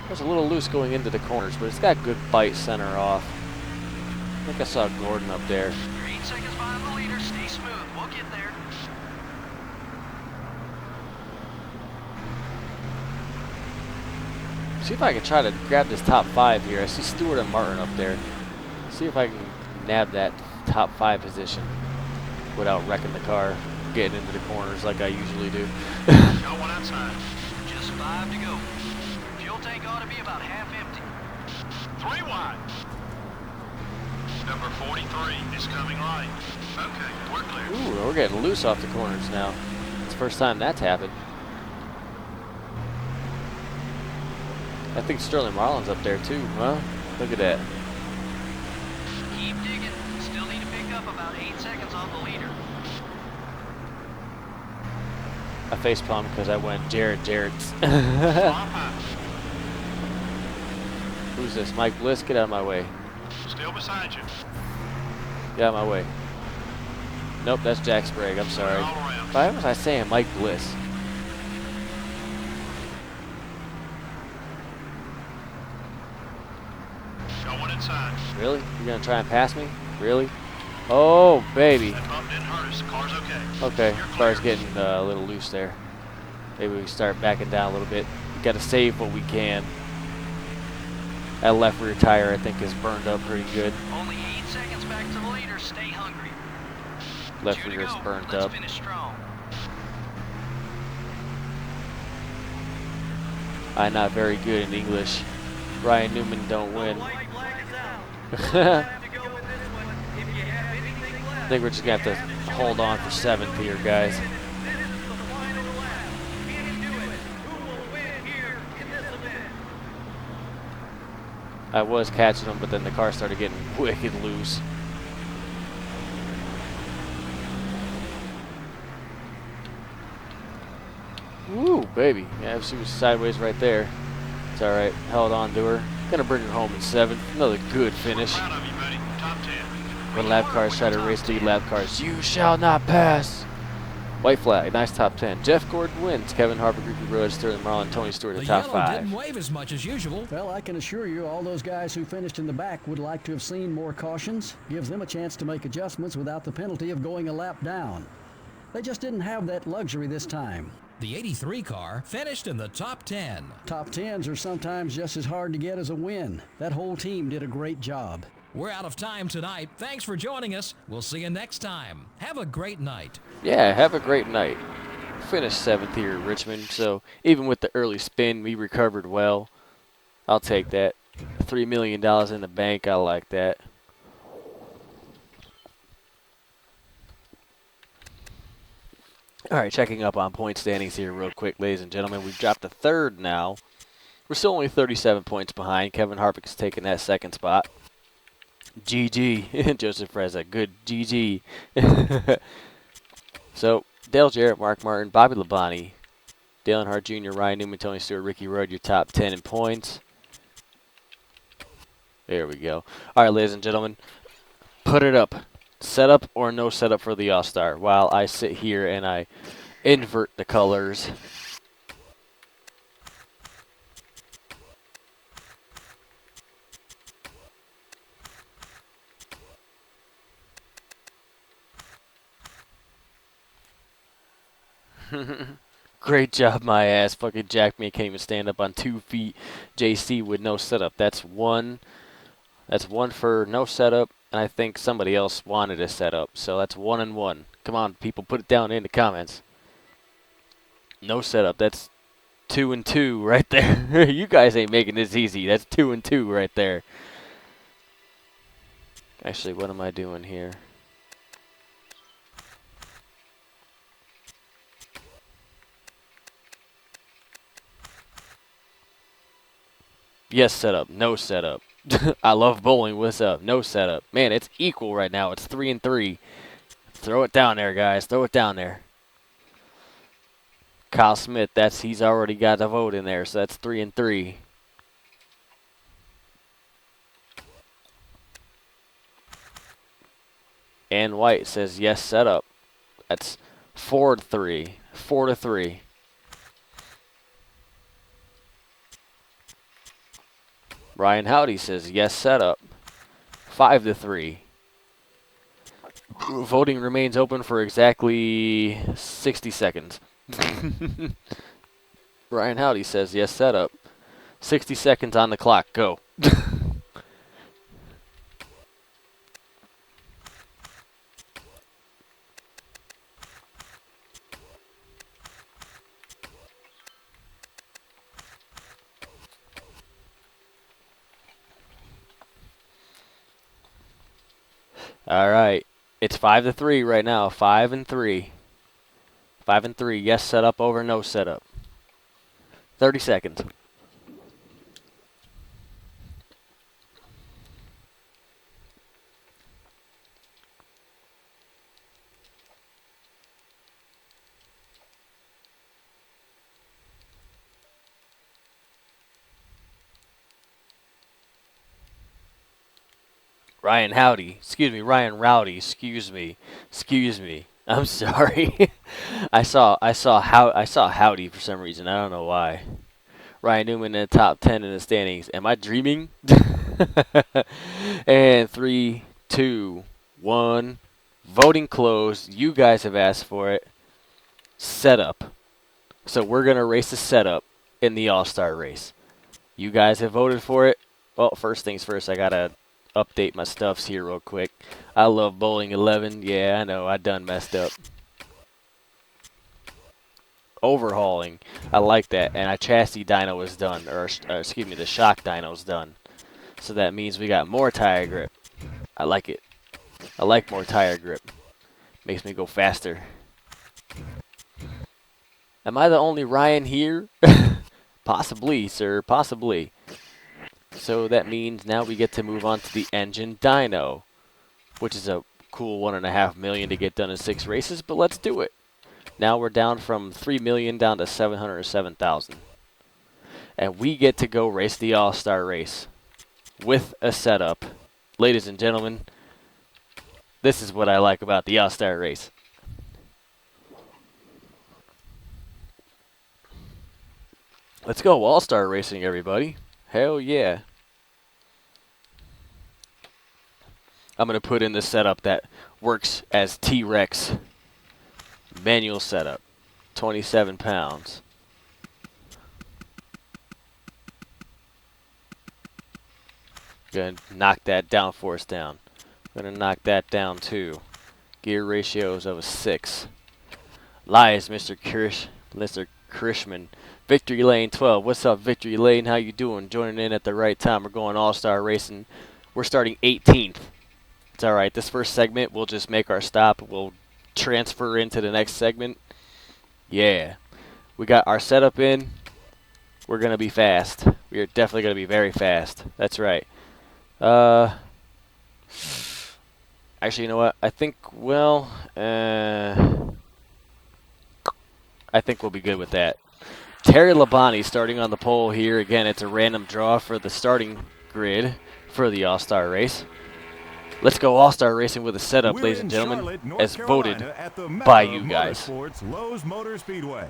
It's a little loose going into the corners, but it's got good bite center off. I think I saw Gordon up there. You're 8 seconds behind the leader. Stay smooth. We'll get there. See if I can try to grab this top 5 here. I see Stewart and Martin up there. See if I can nab that top 5 position without wrecking the car, getting into the corners like I usually do. Got one outside. Just 5 to go. Fuel tank ought to be about half empty. 3 wide. Number 43 is coming right. Okay, we're clear. Ooh, we're getting loose off the corners now. It's the first time that's happened. I think Sterling Marlin's up there too, huh? Look at that. Keep digging. Still need to pick up about 8 seconds on the leader. I facepalmed because I went Jared's. Who's this? Mike Bliss? Get out of my way. Still beside you. Get out of my way. Nope, that's Jack Sprague. I'm sorry. Why was I saying Mike Bliss? Got one inside. Really? You're gonna try and pass me? Really? Oh, baby. That bump didn't hurt us. The car's okay. Okay, car's getting a little loose there. Maybe we start backing down a little bit. We gotta save what we can. That left rear tire, I think, is burned up pretty good. Only 8 seconds back to the leader. Stay hungry. Left 2 to rear is go. burned Let's up. finish strong. I'm not very good in English. Ryan Newman don't win. White flag is out. I Have to go with this one. If you have anything left, think we're just gonna have to hold on for 7th here, guys. this is the final lap. Can you do it? Who will win here in this event? I was catching them, but then the car started getting wicked loose. baby. Yeah, she was sideways right there. It's all right. Held on to her. Gonna bring her home in 7th. Another good finish. Proud of you, buddy. Top 10. When lap cars try to race lead lap cars, you shall not pass. White flag, nice top 10. Jeff Gordon wins. Kevin Harvick, Ricky Rudd, Sterling Marlin, Tony Stewart in The the top yellow 5. didn't wave as much as usual. Well, I can assure you all those guys who finished in the back would like to have seen more cautions. Gives them a chance to make adjustments without the penalty of going a lap down. They just didn't have that luxury this time. The 83 car finished in the top 10. Top 10s are sometimes just as hard to get as a win. That whole team did a great job. We're out of time tonight. Thanks for joining us. We'll see you next time. Have a great night. Yeah, have a great night. Finished 7th here at Richmond, so even with the early spin, we recovered well. I'll take that. $3 million in the bank, I like that. All right, checking up on point standings here real quick, ladies and gentlemen. We've dropped to 3rd now. We're still only 37 points behind. Kevin Harvick has taken that 2nd spot. GG. Joseph Freza, good GG. So, Dale Jarrett, Mark Martin, Bobby Labonte, Dale Earnhardt Jr., Ryan Newman, Tony Stewart, Ricky Rudd, your top 10 in points. There we go. All right, ladies and gentlemen, put it up. Setup or no setup for the All-Star while I sit here and I invert the colors. Great job, my ass. Fucking Jack me. Can't even stand up on 2 feet. JC with no setup. That's one. That's one for no setup. And I think somebody else wanted a setup. So that's 1 and 1. Come on, people. Put it down in the comments. No setup. That's 2 and 2 right there. You guys ain't making this easy. That's 2 and 2 right there. Actually, what am I doing here? Yes, setup. No setup. I love bowling. What's up? No setup. Man, it's equal right now. It's 3 and 3. Throw it down there, guys. Throw it down there. Kyle Smith, he's already got a vote in there, so that's 3 and 3. Ann White says yes, setup. That's 4 to 3. 4 to 3. Ryan Howdy says yes, setup. 5 to 3. Voting remains open for exactly 60 seconds. Ryan Howdy says yes, setup. 60 seconds on the clock. Go. All right. It's 5 to 3 right now. 5 and 3. 5 and 3. Yes, setup over no setup. 30 seconds. Ryan Howdy. Excuse me. Ryan Rowdy. Excuse me. Excuse me. I'm sorry. I saw Howdy for some reason. I don't know why. Ryan Newman in the top 10 in the standings. Am I dreaming? And 3, 2, 1. Voting closed. You guys have asked for it. Setup. So we're going to race a setup in the All-Star race. You guys have voted for it. Well, first things first, I got to update my stuffs here real quick. I love bowling 11. Yeah, I know. I done messed up. Overhauling. I like that. And our chassis dyno is done. Or excuse me, the shock dyno is done. So that means we got more tire grip. I like it. I like more tire grip. Makes me go faster. Am I the only Ryan here? Possibly, sir. Possibly. So that means now we get to move on to the engine dyno, which is a cool $1.5 million to get done in 6 races, but let's do it. Now we're down from 3 million down to 707,000. And we get to go race the All-Star race with a setup. Ladies and gentlemen, this is what I like about the All-Star race. Let's go All-Star racing, everybody. Hell yeah. I'm going to put in the setup that works as T-Rex. Manual setup. 27 pounds. Gonna knock that downforce down. Gonna knock that down too. Gear ratios of a 6. Lies, Mr. Krishman. Victory Lane 12. What's up, Victory Lane? How you doing? Joining in at the right time. We're going All-Star racing. We're starting 18th. It's all right. This first segment, we'll just make our stop. We'll transfer into the next segment. Yeah. We got our setup in. We're gonna be fast. We are definitely gonna be very fast. That's right. Actually, you know what? I think, well, I think we'll be good with that. Terry Labonte starting on the pole here. Again, it's a random draw for the starting grid for the All-Star race. Let's go All-Star racing with a setup, ladies and gentlemen, as voted by you guys. Lowe's Motor Speedway.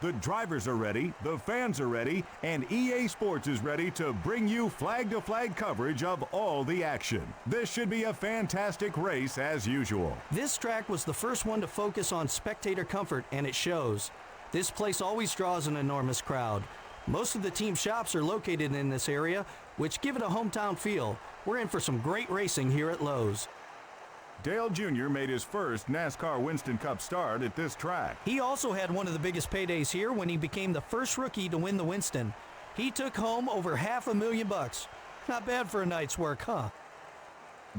The drivers are ready, the fans are ready, and EA Sports is ready to bring you flag-to-flag coverage of all the action. This should be a fantastic race as usual. This track was the first one to focus on spectator comfort, and it shows. This place always draws an enormous crowd. Most of the team shops are located in this area, which give it a hometown feel. We're in for some great racing here at Lowe's. Dale Jr. made his first NASCAR Winston Cup start at this track. He also had one of the biggest paydays here when he became the first rookie to win the Winston. He took home over $500,000. Not bad for a night's work, huh?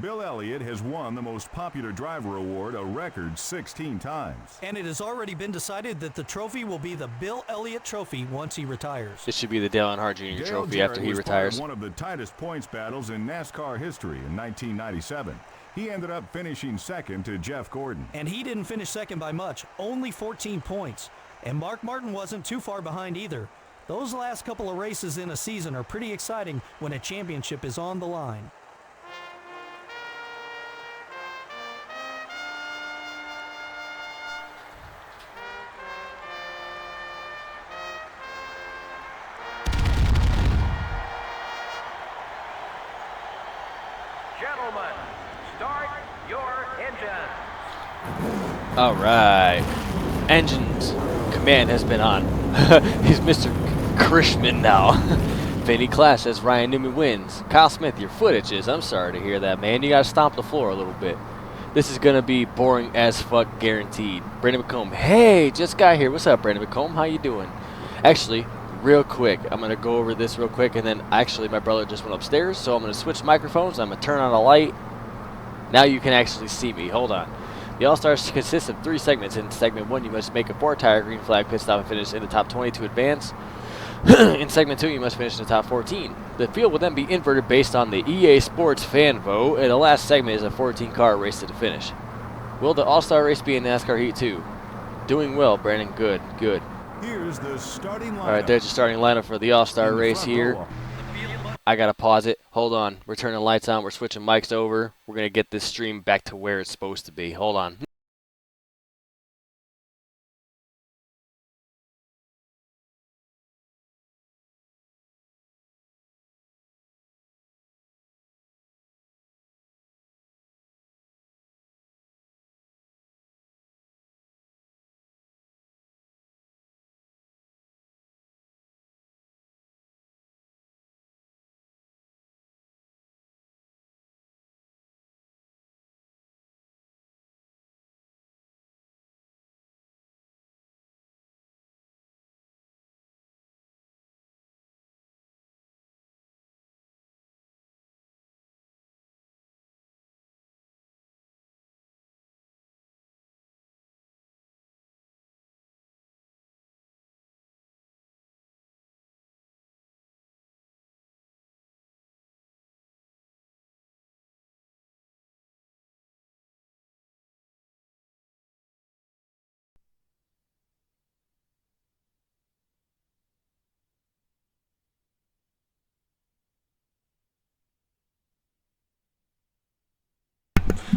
Bill Elliott has won the most popular driver award a record 16 times. And it has already been decided that the trophy will be the Bill Elliott Trophy once he retires. This should be the Dale Earnhardt Jr. trophy after he retires. One of the tightest points battles in NASCAR history in 1997. He ended up finishing second to Jeff Gordon. And he didn't finish second by much, only 14 points. And Mark Martin wasn't too far behind either. Those last couple of races in a season are pretty exciting when a championship is on the line. Gentlemen, start your engines. All right. Engines command has been on. He's Mr. Krishman now. Vinny Clash says Ryan Newman wins. Kyle Smith, your footage is. I'm sorry to hear that, man. You got to stomp the floor a little bit. This is going to be boring as fuck, guaranteed. Brandon McComb. Hey, just got here. What's up, Brandon McComb? How you doing? Actually, real quick, I'm going to go over this real quick, and then actually my brother just went upstairs, so I'm going to switch microphones. I'm going to turn on a light. Now you can actually see me. Hold on. The All-Stars consists of 3 segments. In segment 1, you must make a 4-tire green flag pit stop and finish in the top 20 to advance. In segment 2, you must finish in the top 14. The field will then be inverted based on the EA Sports fan vote, and the last segment is a 14-car race to the finish. Will the All-Star race be in NASCAR Heat 2? Doing well, Brandon. Good, good. Here's the starting lineup. All right, there's the starting lineup for the All-Star race here. I got to pause it. Hold on. We're turning the lights on. We're switching mics over. We're going to get this stream back to where it's supposed to be. Hold on.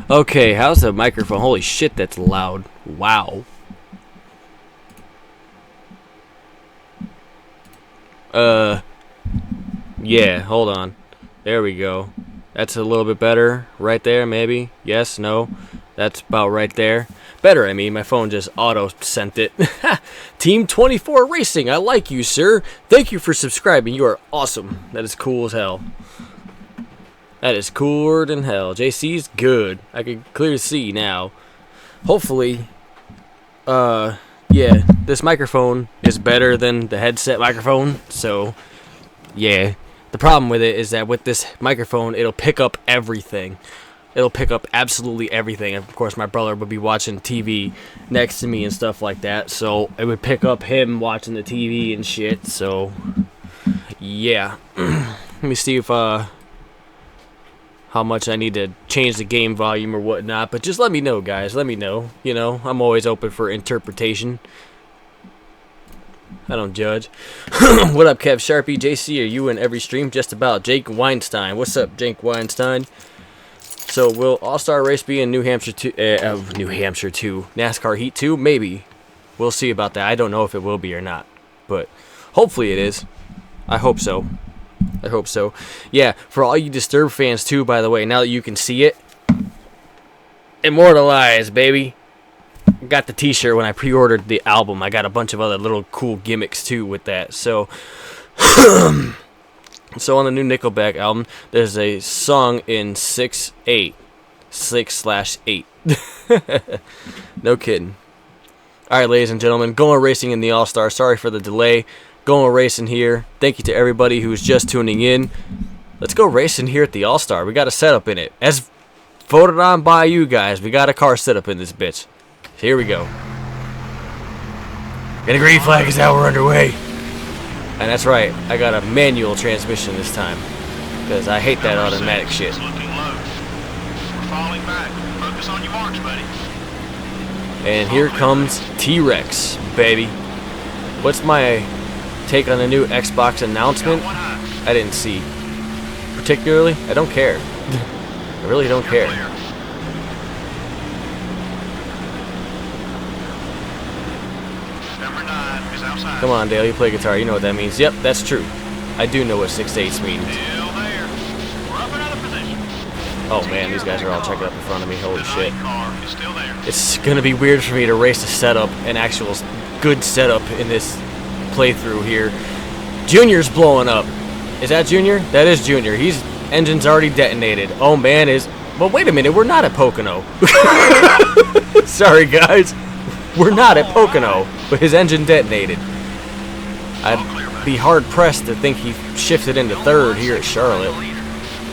Okay, how's the microphone? Holy shit, that's loud. Wow. Yeah, hold on. There we go. That's a little bit better. Right there, maybe. Yes, no. That's about right there. Better, I mean. My phone just auto-sent it. Team 24 Racing, I like you, sir. Thank you for subscribing. You are awesome. That is cool as hell. That is cooler than hell. JC's good. I can clearly see now. Hopefully, yeah, this microphone is better than the headset microphone. So, yeah. The problem with it is that with this microphone, it'll pick up everything. It'll pick up absolutely everything. Of course, my brother would be watching TV next to me and stuff like that. So, it would pick up him watching the TV and shit. So, yeah. Let me see if, how much I need to change the game volume or whatnot. But just let me know, guys. Let me know. You know, I'm always open for interpretation. I don't judge. What up, Kev Sharpie? JC, are you in every stream? Just about. Jake Weinstein. What's up, Jake Weinstein? So, will All-Star Race be in New Hampshire 2? NASCAR Heat 2? Maybe. We'll see about that. I don't know if it will be or not. But hopefully it is. I hope so. I hope so. Yeah, for all you Disturbed fans, too, by the way, now that you can see it. Immortalized, baby. Got the t-shirt when I pre-ordered the album. I got a bunch of other little cool gimmicks too with that. So so on the new Nickelback album, there's a song in 6/8. 6/8. No kidding. Alright, ladies and gentlemen, going racing in the All-Star. Sorry for the delay. Going racing here. Thank you to everybody who's just tuning in. Let's go racing here at the All-Star. We got a setup in it. As voted on by you guys, we got a car setup in this bitch. Here we go. And a green flag is out. We're underway. And that's right. I got a manual transmission this time. Because I hate that automatic shit. Looking low. We're falling back. Focus on your marks, buddy. And here comes T-Rex, baby. What's my take on the new Xbox announcement? I didn't see. Particularly, I don't care. I really don't care. Come on, Dale, you play guitar. You know what that means. Yep, that's true. I do know what 6/8 means. Oh man, these guys are all checking up in front of me. Holy shit. It's gonna be weird for me to race a setup, an actual good setup in this playthrough here. Junior's blowing up. Is that Junior? That is Junior. He's engine's already detonated. Oh man, but wait a minute, we're not at Pocono. Sorry guys. We're not at Pocono, but his engine detonated. I'd be hard-pressed to think he shifted into third here at Charlotte.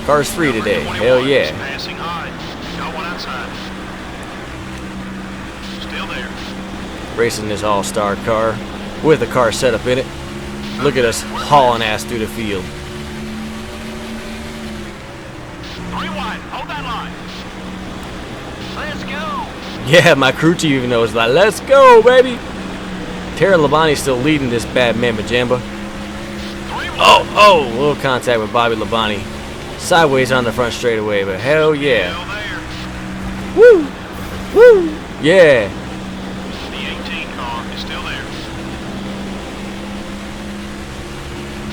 Car's free today. Hell yeah. Racing this all-star car with a car setup in it. Look at us hauling ass through the field. 3 wide. Hold that line. Let's go. Yeah, my crew chief even knows that. Let's go, baby. Tara Labonte's still leading this bad man Majamba. Oh, a little contact with Bobby Labonte. Sideways on the front straightaway, but hell yeah. Woo! Woo! Yeah. The 18 car is still there.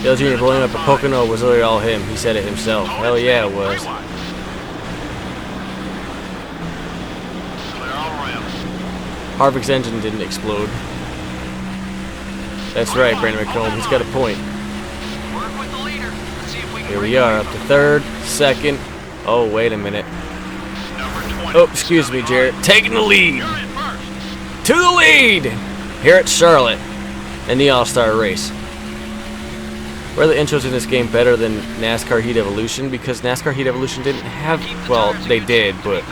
Dale Jr. blowing up at Pocono was literally all him. He said it himself. Hell yeah, it was. Harvick's engine didn't explode. That's right, Brandon McComb. He's got a point. Here we are, up to third, second. Oh, wait a minute. Oh, excuse me, Jarrett. Taking the lead. To the lead! Here at Charlotte in the All-Star race. Were the intros in this game better than NASCAR Heat Evolution? Because NASCAR Heat Evolution didn't have... Well, they did, but...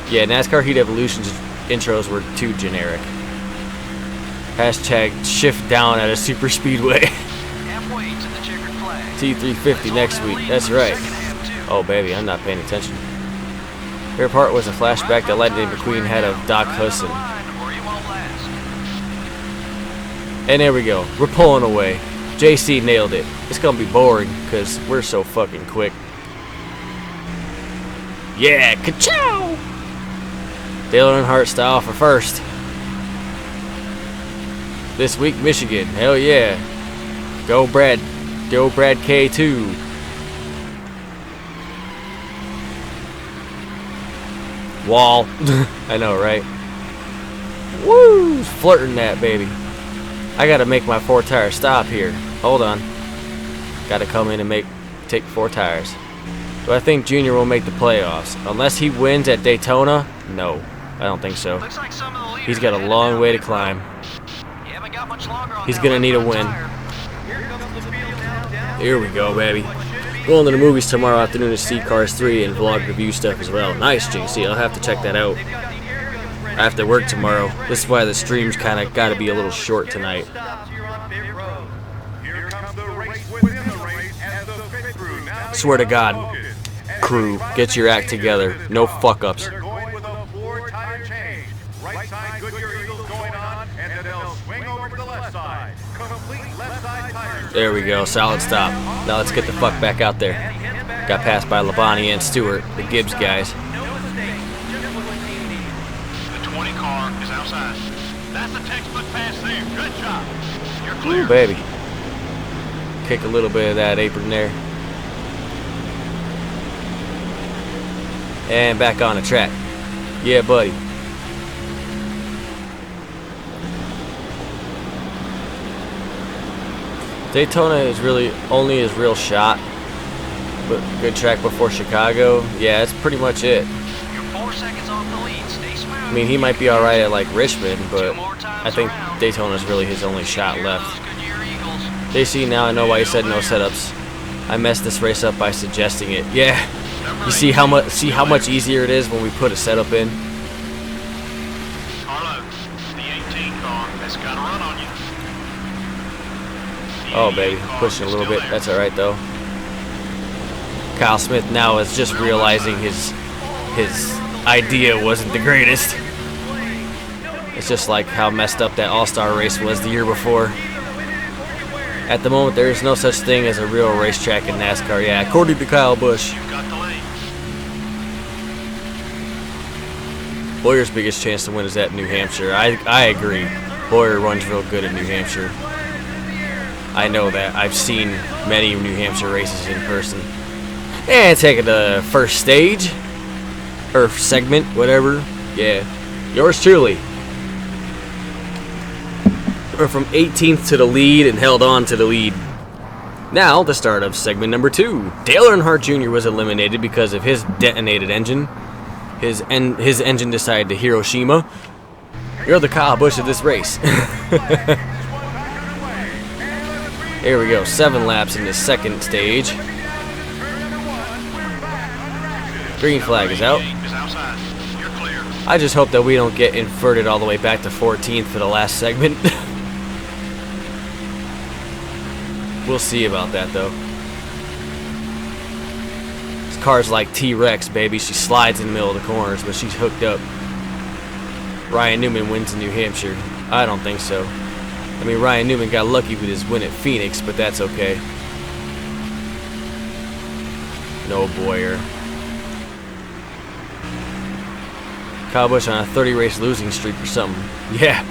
Yeah, NASCAR Heat Evolution's intros were too generic. Hashtag shift down at a super speedway. T350 next week. That's right. Oh, baby, I'm not paying attention. Favorite part was a flashback that Lightning McQueen had of Doc Hudson. And there we go. We're pulling away. JC nailed it. It's going to be boring because we're so fucking quick. Yeah, ka-chow! Dale Earnhardt style for first. This week, Michigan. Hell yeah. Go Brad. Go Brad K2. Wall. I know, right? Woo! Flirting that baby. I gotta make my 4-tire stop here. Hold on. Gotta come in and take 4 tires. Do I think Junior will make the playoffs? Unless he wins at Daytona? No, I don't think so. Looks like some of the leaders He's got a headed long down way to pit road. climb. You haven't got much longer on He's that gonna left need a front win. tire. Here comes the field now down. Here we go, baby. Going to the movies tomorrow afternoon to see Cars 3 and vlog review stuff as well. Nice, JC. I'll have to check that out. I have to work tomorrow. This is why the stream's kind of got to be a little short tonight. Here comes the race within the race as the pit crew now Swear to God, crew, get your act together. No fuck-ups. they're going with a 4-tire change. Right side Goodyear Eagles going on, and then they'll swing over to the left side. Complete left side tires. There we go, solid stop. Now let's get the fuck back out there. Got passed by Labonte and Stewart, the Gibbs guys. The 20 car is outside. That's a textbook pass there. Good job. You're clear. Ooh, baby. Kick a little bit of that apron there. And back on the track. Yeah, buddy. Daytona is really only his real shot. But good track before Chicago. Yeah, that's pretty much it. You're 4 seconds off the lead. Stay smooth. I mean, he might be alright at like Richmond, but I think Daytona's really his only shot left. JC, now I know why you said no setups. I messed this race up by suggesting it. Yeah. You see how much easier it is when we put a setup in? Carlo, the 18 car has got a run on you. The Oh 88 baby, car pushing a is little still bit. there. That's alright though. Kyle Smith now is just realizing his idea wasn't the greatest. It's just like how messed up that All-Star race was the year before. At the moment, there is no such thing as a real racetrack in NASCAR. Yeah, according to Kyle Busch. You've got the lead. Boyer's biggest chance to win is at New Hampshire. I agree. Boyer runs real good at New Hampshire. I know that. I've seen many New Hampshire races in person. And taking the first stage. Or segment, whatever. Yeah. Yours truly. We're from 18th to the lead and held on to the lead. Now, the start of segment number 2. Dale Earnhardt Jr. was eliminated because of his detonated engine. His engine decided to Hiroshima. You're the Kyle Busch of this race. Here we go, 7 laps in the second stage. Green flag is out. 88 is outside. You're clear. I just hope that we don't get inverted all the way back to 14th for the last segment. We'll see about that though. This car's like T-Rex, baby. She slides in the middle of the corners, but she's hooked up. Ryan Newman wins in New Hampshire. I don't think so. I mean, Ryan Newman got lucky with his win at Phoenix, but that's okay. No Boyer. Kyle Busch on a 30 race losing streak or something. Yeah.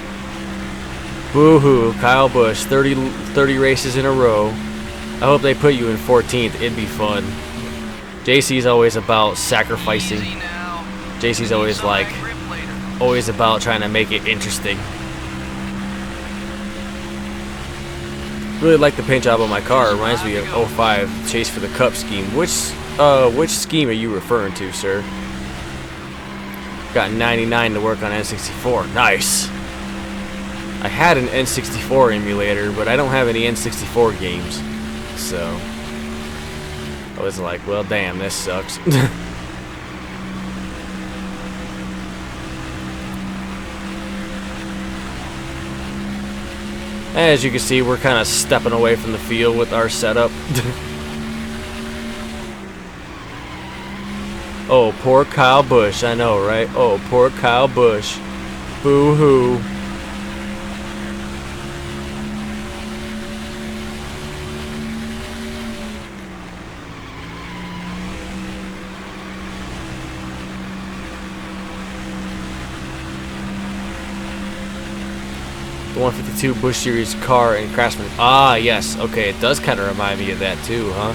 Boo-hoo, Kyle Busch, 30 races in a row. I hope they put you in 14th. It'd be fun. JC's always about sacrificing. JC's always about trying to make it interesting. Really like the paint job on my car. It reminds me of 05 Chase for the Cup scheme. Which scheme are you referring to, sir? Got 99 to work on N64. Nice. I had an N64 emulator, but I don't have any N64 games. So I was like, well, damn, this sucks. As you can see, we're kind of stepping away from the field with our setup. Oh, poor Kyle Busch. I know, right? Oh, poor Kyle Busch. Boo-hoo. 152 Busch Series car and Craftsman. Ah, yes. Okay, it does kind of remind me of that too, huh?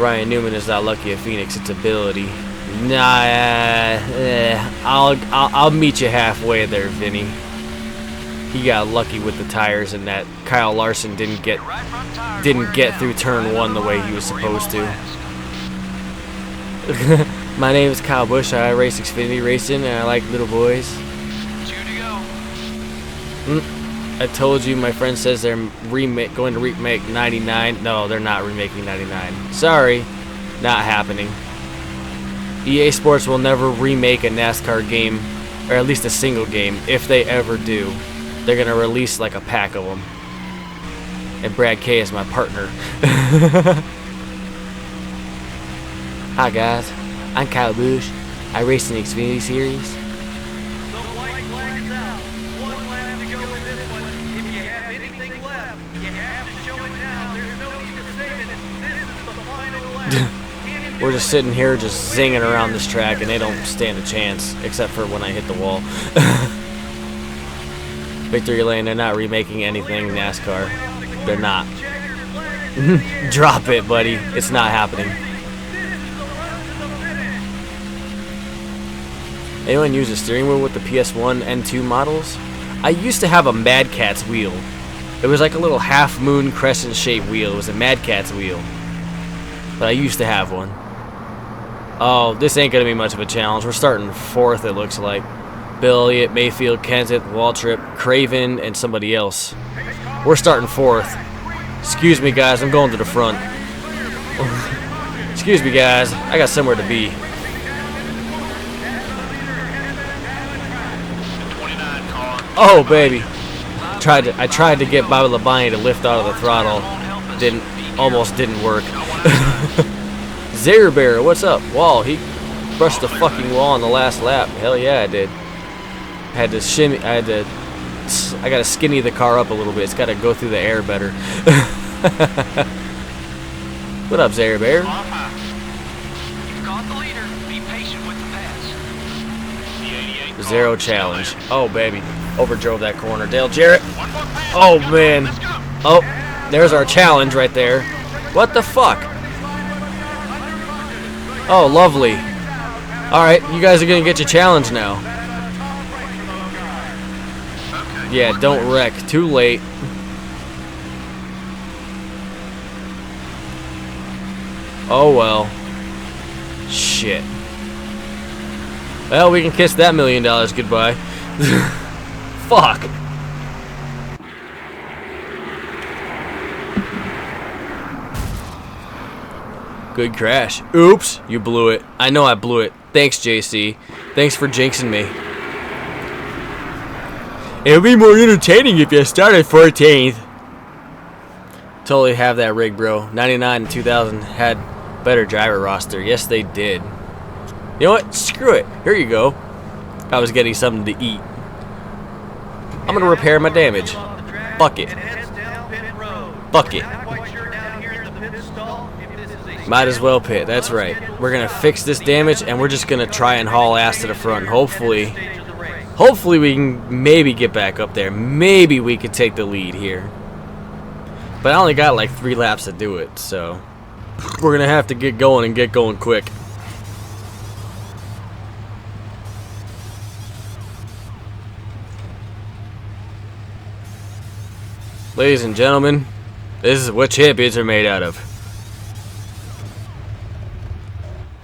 Ryan Newman is not lucky at Phoenix. It's ability. Nah, I'll meet you halfway there, Vinny. He got lucky with the tires, and that Kyle Larson didn't get through turn 1 the way he was supposed to. My name is Kyle Busch. I race Xfinity Racing, and I like little boys. I told you, my friend says they're going to remake 99. No, they're not remaking 99. Sorry, not happening. EA Sports will never remake a NASCAR game, or at least a single game, if they ever do. They're going to release like a pack of them. And Brad K is my partner. Hi guys, I'm Kyle Busch. I race in the Xfinity Series. The white flag is out. 1 lap to go in this one. If you have anything left, you have to show it now. There's no need to save it. This is the final lap. We're just sitting here just zinging around this track, and they don't stand a chance, except for when I hit the wall. Victory Lane, they're not remaking anything NASCAR. They're not. Drop it, buddy. It's not happening. Anyone use a steering wheel with the PS1 and 2 models? I used to have a Mad Catz wheel. It was like a little half-moon crescent-shaped wheel. It was a Mad Catz wheel. But I used to have one. Oh, this ain't going to be much of a challenge. We're starting 4th, it looks like. Bill Elliott, Mayfield, Kenseth, Waltrip, Craven, and somebody else. We're starting 4th. Excuse me, guys. I'm going to the front. Excuse me, guys. I got somewhere to be. Oh, baby. I tried to get Bobby Labonte to lift out of the throttle. Almost didn't work. Zarebear, what's up? Wall, he brushed the fucking wall on the last lap. Hell yeah, I did. I gotta skinny the car up a little bit. It's gotta go through the air better. What up, Zarebear? You've got the leader. Be patient with the pass. Zero challenge. Oh, baby. Overdrove that corner. Dale Jarrett. Oh, man. Oh, there's our challenge right there. What the fuck? Oh, lovely. Alright, you guys are going to get your challenge now. Yeah, don't wreck. Too late. Oh, well. Shit. Well, we can kiss that $1 million goodbye. Fuck. Good crash. Oops, you blew it. I know I blew it. Thanks, JC. Thanks for jinxing me. It'll be more entertaining if you started 14th. Totally have that rig, bro. 99 and 2000 had better driver roster. Yes, they did. You know what? Screw it. Here you go. I was getting something to eat. I'm gonna repair my damage. Fuck it. Fuck it. Might as well pit. That's right. We're gonna fix this damage, and we're just gonna try and haul ass to the front. Hopefully we can maybe get back up there. Maybe we could take the lead here. But I only got like 3 laps to do it, so we're gonna have to get going and get going quick. Ladies and gentlemen, this is what champions are made out of.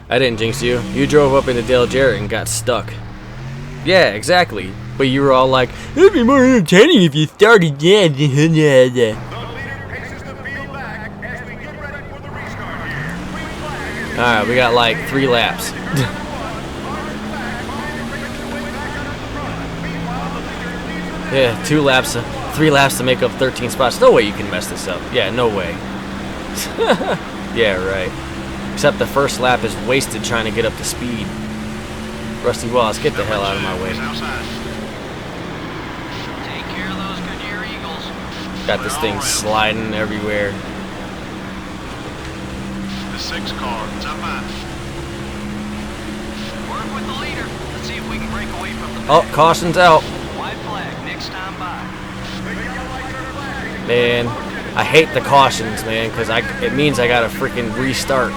I didn't jinx you. You drove up into Dale Jarrett and got stuck. Yeah, exactly. But you were all like, it'd be more entertaining if you started again. Alright, we got like 3 laps. Yeah, 2 laps, 3 laps to make up 13 spots. No way you can mess this up. Yeah, no way. Yeah, right. Except the first lap is wasted trying to get up to speed. Rusty Wallace, get the hell out of my way. Take care of those Goodyear Eagles. Got this thing sliding everywhere. The 6 car, it's up high. Work with the leader. Let's see if we can break away from the Oh, caution's out. White flag next time by. Man, I hate the cautions, man, because it means I gotta freaking restart.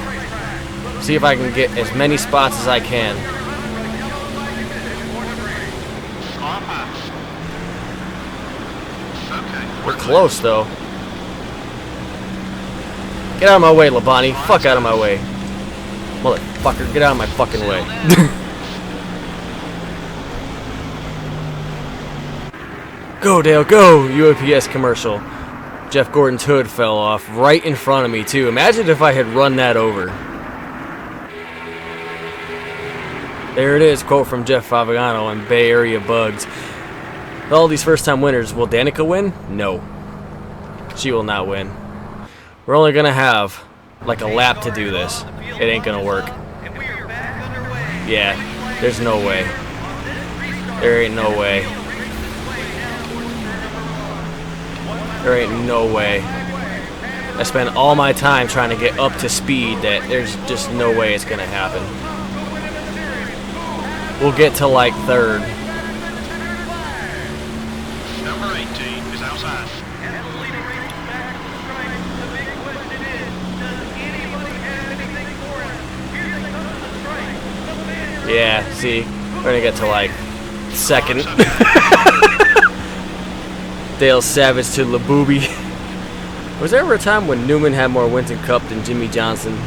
See if I can get as many spots as I can. Okay. We're close, though. Get out of my way, Labani. Fuck out of my way. Motherfucker, get out of my fucking way. Go, Dale, go! UAPS commercial. Jeff Gordon's hood fell off right in front of me, too. Imagine if I had run that over. There it is, quote from Jeff Favagano on Bay Area Bugs. All these first-time winners, will Danica win? No. She will not win. We're only going to have like a lap to do this. It ain't going to work. Yeah, there's no way. There ain't no way. There ain't no way. I spent all my time trying to get up to speed that there's just no way it's going to happen. We'll get to like third. Number 18 is outside. Yeah, see, we're gonna get to like second. Dale Savage to Labooby. Was there ever a time when Newman had more wins in Cup than Jimmy Johnson?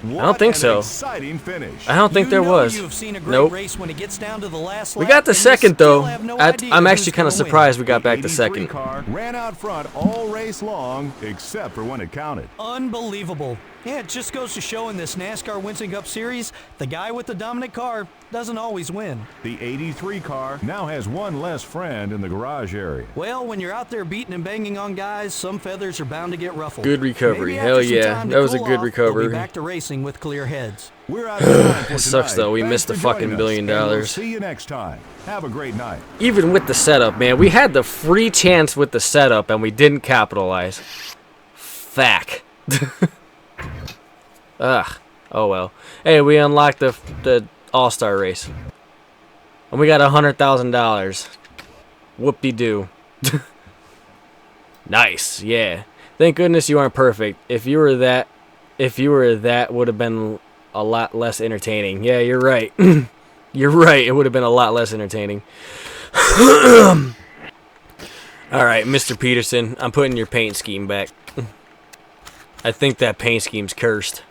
I don't think so. Exciting finish. I don't think there was. Nope. Race when it gets down to the last We lap, got the and you second still though. have no idea I'm who's actually kind of gonna win. surprised we got back the 83 second. car ran out front all race long, except for when it counted. Unbelievable. Yeah, it just goes to show in this NASCAR Winston Cup Series, the guy with the dominant car doesn't always win. The 83 car now has one less friend in the garage area. Well, when you're out there beating and banging on guys, some feathers are bound to get ruffled. Good recovery. Maybe Hell after some yeah. time to That was a cool good off, recovery. we'll be back to racing with clear heads. We're out of time for It sucks, tonight. though. We Thanks missed the for fucking joining $1 billion. us, and we'll see you next time. Have a great night. Even with the setup, man, we had the free chance with the setup and we didn't capitalize. Fuck. Ugh. Oh well. Hey, we unlocked the All-Star race. And we got $100,000. Whoop-de-doo. Nice, yeah. Thank goodness you aren't perfect. If you were that, would have been a lot less entertaining. Yeah, you're right. You're right. It would have been a lot less entertaining. All right, Mr. Peterson, I'm putting your paint scheme back. I think that paint scheme's cursed.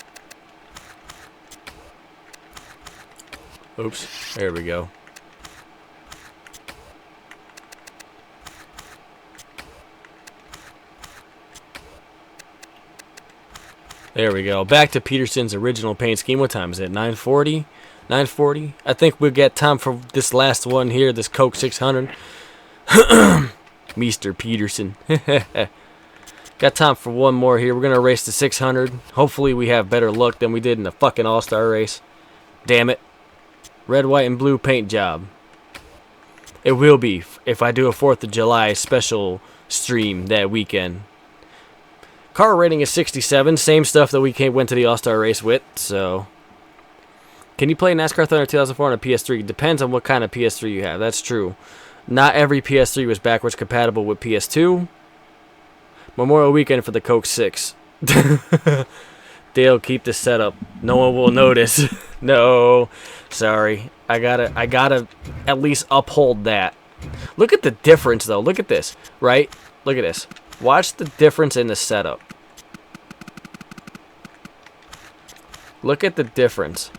Oops. There we go. There we go. Back to Peterson's original paint scheme. What time is it? 9:40? 9:40? I think we'll get time for this last one here, this Coke 600. Mr. Peterson. Got time for one more here. We're going to race the 600. Hopefully we have better luck than we did in the fucking All-Star race. Damn it. Red, white, and blue paint job. It will be if I do a 4th of July special stream that weekend. Car rating is 67. Same stuff that we went to the All-Star race with. So, can you play NASCAR Thunder 2004 on a PS3? Depends on what kind of PS3 you have. That's true. Not every PS3 was backwards compatible with PS2. Memorial weekend for the Coke 6. Dale, keep this setup. No one will notice. No, sorry. I gotta at least uphold that. Look at the difference, though. Look at this, right? Look at this. Watch the difference in the setup. Look at the difference.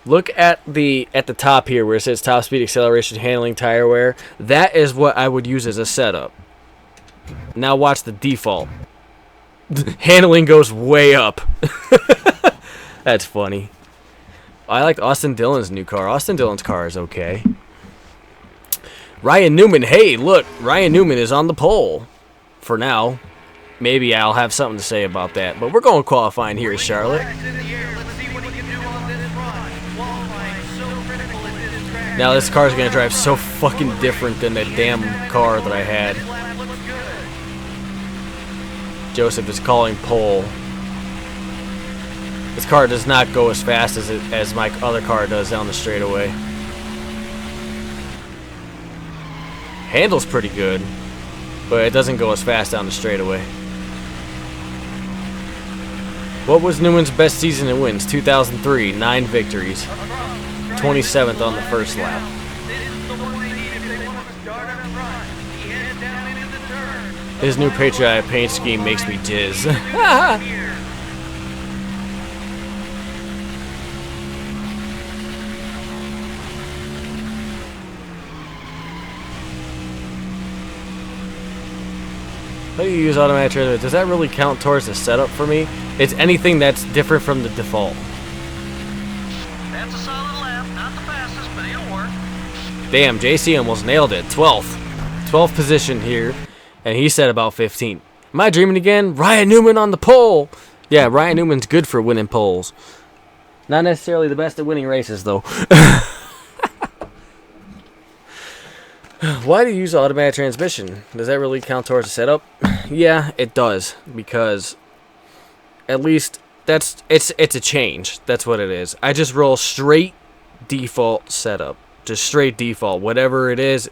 Look at the top here where it says top speed, acceleration, handling, tire wear. That is what I would use as a setup. Now watch the default. Handling goes way up. That's funny. I like Austin Dillon's new car. Austin Dillon's car is okay. Ryan Newman. Hey, look. Ryan Newman is on the pole. For now. Maybe I'll have something to say about that. But we're going qualifying here, Charlotte. Now this car's going to drive so fucking different than the damn car that I had. Joseph is calling pole. This car does not go as fast as my other car does down the straightaway. Handles pretty good, but it doesn't go as fast down the straightaway. What was Newman's best season in wins? 2003, 9 victories, 27th on the first lap. His new Patriot paint scheme makes me jizz. How do you use automatic transmission? Does that really count towards the setup for me? It's anything that's different from the default. That's a solid lap. Not the fastest, but it'll work. Damn, JC almost nailed it. 12th. 12th position here. And he said about 15. Am I dreaming again? Ryan Newman on the pole. Yeah, Ryan Newman's good for winning poles. Not necessarily the best at winning races, though. Why do you use automatic transmission? Does that really count towards the setup? Yeah, it does, because at least it's a change. That's what it is. I just roll straight default setup. Just straight default. Whatever it is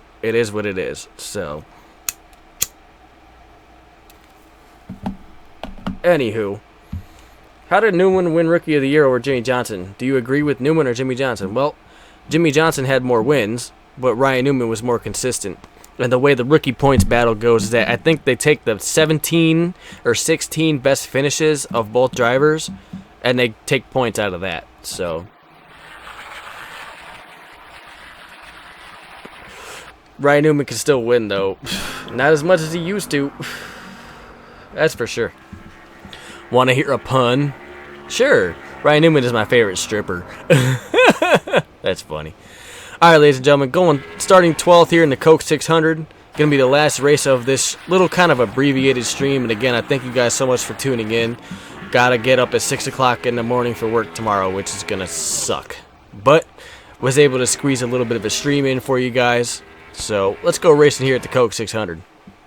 what it is. So, anywho, how did Newman win Rookie of the Year over Jimmy Johnson? Do you agree with Newman or Jimmy Johnson? Well, Jimmy Johnson had more wins, but Ryan Newman was more consistent. And the way the rookie points battle goes is that I think they take the 17 or 16 best finishes of both drivers, and they take points out of that. So, Ryan Newman can still win, though. Not as much as he used to. That's for sure. Want to hear a pun? Sure. Ryan Newman is my favorite stripper. That's funny. Alright, ladies and gentlemen, starting 12th here in the Coke 600. Going to be the last race of this little kind of abbreviated stream. And again, I thank you guys so much for tuning in. Gotta get up at 6 o'clock in the morning for work tomorrow, which is going to suck. But was able to squeeze a little bit of a stream in for you guys. So let's go racing here at the Coke 600.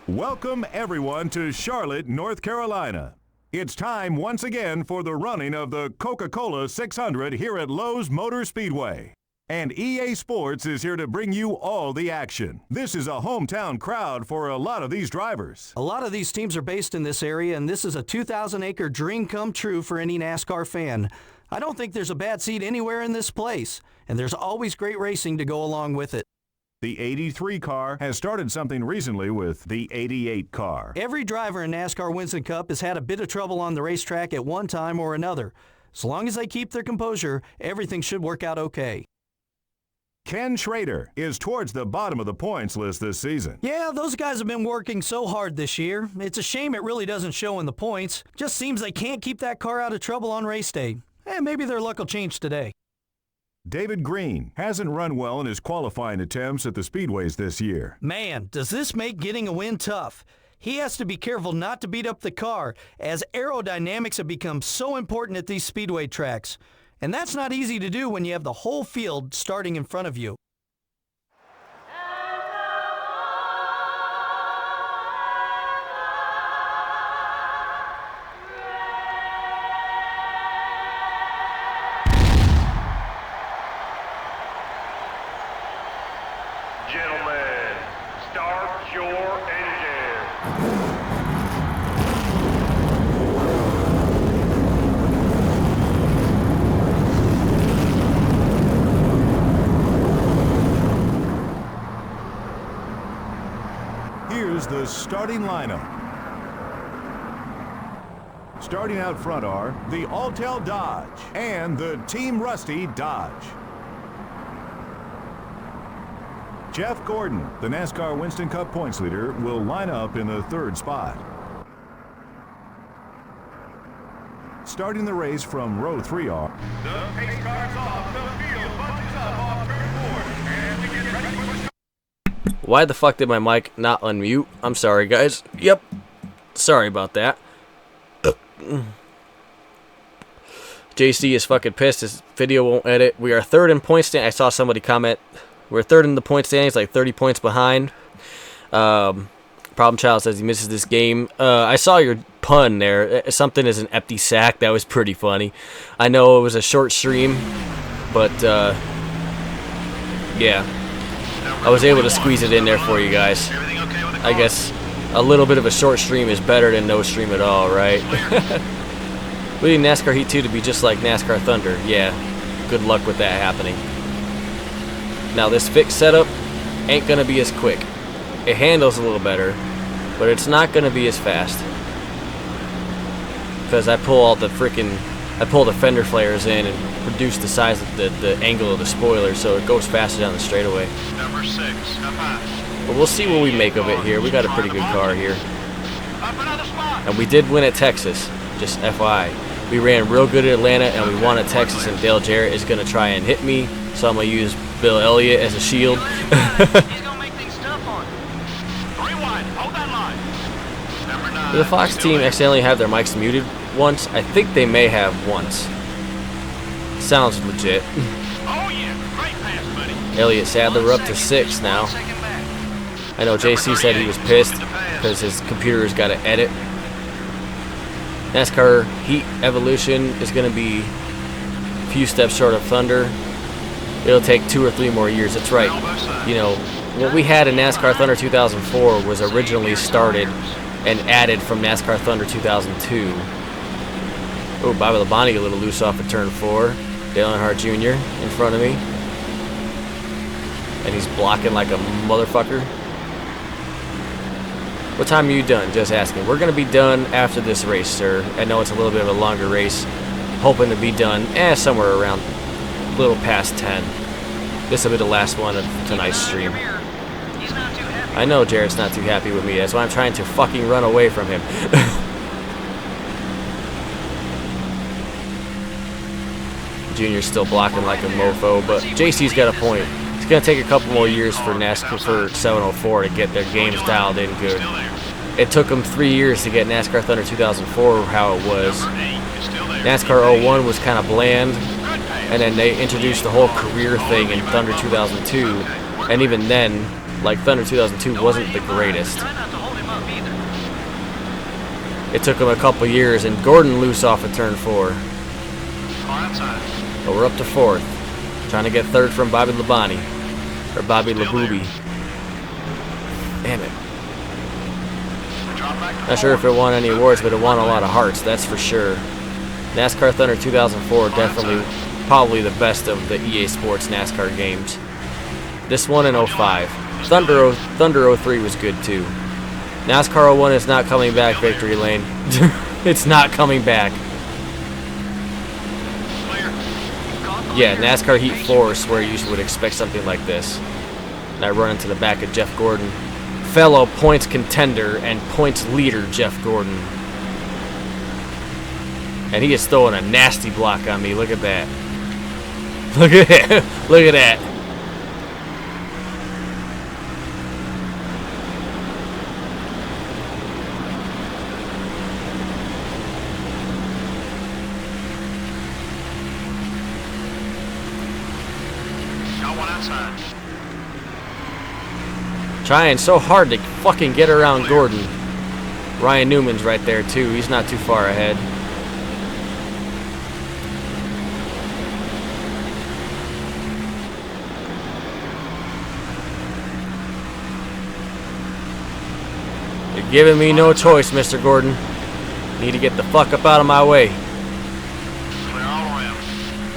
Welcome, everyone, to Charlotte, North Carolina. It's time once again for the running of the Coca-Cola 600 here at Lowe's Motor Speedway. And EA Sports is here to bring you all the action. This is a hometown crowd for a lot of these drivers. A lot of these teams are based in this area, and this is a 2,000-acre dream come true for any NASCAR fan. I don't think there's a bad seat anywhere in this place, and there's always great racing to go along with it. The 83 car has started something recently with the 88 car. Every driver in NASCAR Winston Cup has had a bit of trouble on the racetrack at one time or another. As long as they keep their composure, everything should work out okay. Ken Schrader is towards the bottom of the points list this season. Yeah, those guys have been working so hard this year. It's a shame it really doesn't show in the points. Just seems they can't keep that car out of trouble on race day. Maybe their luck will change today. David Green hasn't run well in his qualifying attempts at the speedways this year. Man, does this make getting a win tough. He has to be careful not to beat up the car, as aerodynamics have become so important at these speedway tracks. And that's not easy to do when you have the whole field starting in front of you. Gentlemen, start your engine. Here's the starting lineup. Starting out front are the Altel Dodge and the Team Rusty Dodge. Jeff Gordon, the NASCAR Winston Cup points leader, will line up in the third spot. Starting the race from row 3 are The pace car's off. The field bunches up off turn 4. And we get ready for the Why the fuck did my mic not unmute? I'm sorry, guys. Yep. Sorry about that. JC is fucking pissed. His video won't edit. We are third in point stand. I saw somebody comment. We're third in the point standings, like 30 points behind. Problem Child says he misses this game. I saw your pun there. Something is an empty sack. That was pretty funny. I know it was a short stream, but yeah, I was able to squeeze it in there for you guys. I guess a little bit of a short stream is better than no stream at all, right? We need NASCAR Heat 2 to be just like NASCAR Thunder. Yeah, good luck with that happening. Now this fixed setup ain't gonna be as quick. It handles a little better, but it's not gonna be as fast. Because I pull the fender flares in and reduce the size of the angle of the spoiler, so it goes faster down the straightaway. Number 6, up high. But we'll see what we make of it here. We got a pretty good car here. Up another spot. And we did win at Texas, just FYI. We ran real good at Atlanta, and we won at Texas, and Dale Jarrett is going to try and hit me, so I'm going to use Bill Elliott as a shield. He's gonna make things tough on you. 3 wide, hold that line. Number 9. Did the Fox team accidentally have their mics muted once? I think they may have once. Sounds legit. Oh yeah, great pass, buddy. Elliott Sadler, we're up to 6 now. I know JC said he was pissed because his computer's got to edit. NASCAR Heat Evolution is going to be a few steps short of Thunder. It'll take 2 or 3 more years. That's right. You know, what we had in NASCAR Thunder 2004 was originally started and added from NASCAR Thunder 2002. Oh, Bobby Labonte a little loose off of turn 4. Dale Earnhardt Jr. in front of me. And he's blocking like a motherfucker. What time are you done? Just asking. We're going to be done after this race, sir. I know it's a little bit of a longer race. Hoping to be done somewhere around a little past 10. This will be the last one of tonight's stream. I know Jarrett's not too happy with me. That's why I'm trying to fucking run away from him. Junior's still blocking like a mofo, but JC's got a point. It's going to take a couple more years for NASCAR for 704 to get their games dialed in good. It took them 3 years to get NASCAR Thunder 2004 how it was. NASCAR 01 was kind of bland, and then they introduced the whole career thing in Thunder 2002, and even then, like, Thunder 2002 wasn't the greatest. It took them a couple years, and Gordon loose off of turn 4. But we're up to 4th. Trying to get 3rd from Bobby Labonte. Or Bobby Labooby. Damn it. Not sure if it won any awards, but it won a lot of hearts, that's for sure. NASCAR Thunder 2004, definitely, probably the best of the EA Sports NASCAR games. This one in 05. Thunder 03 was good too. NASCAR 01 is not coming back, Victory Lane. It's not coming back. Yeah, NASCAR Heat 4 is where you would expect something like this. And I run into the back of Jeff Gordon. Fellow points contender and points leader Jeff Gordon. And he is throwing a nasty block on me. Look at that. Look at that. Look at that. Trying so hard to fucking get around Gordon. Ryan Newman's right there too. He's not too far ahead. You're giving me no choice, Mr. Gordon. Need to get the fuck up out of my way. Clear all around.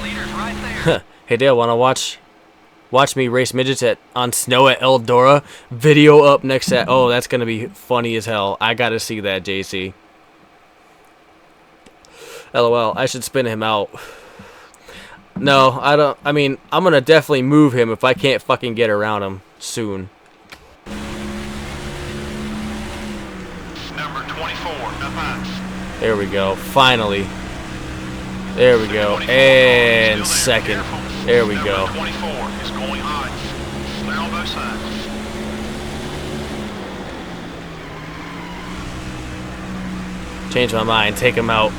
Leader's right there. Hey Dale, wanna watch me race midgets on snow at Eldora? Video up next at... Oh, that's gonna be funny as hell. I gotta see that, JC. LOL, I should spin him out. No, I don't... I mean, I'm gonna definitely move him if I can't fucking get around him soon. Number 24, up high. There we go. Finally. There we go. And second. There we go. Number 24 is going high. Clear on both sides. Change my mind. Take him out.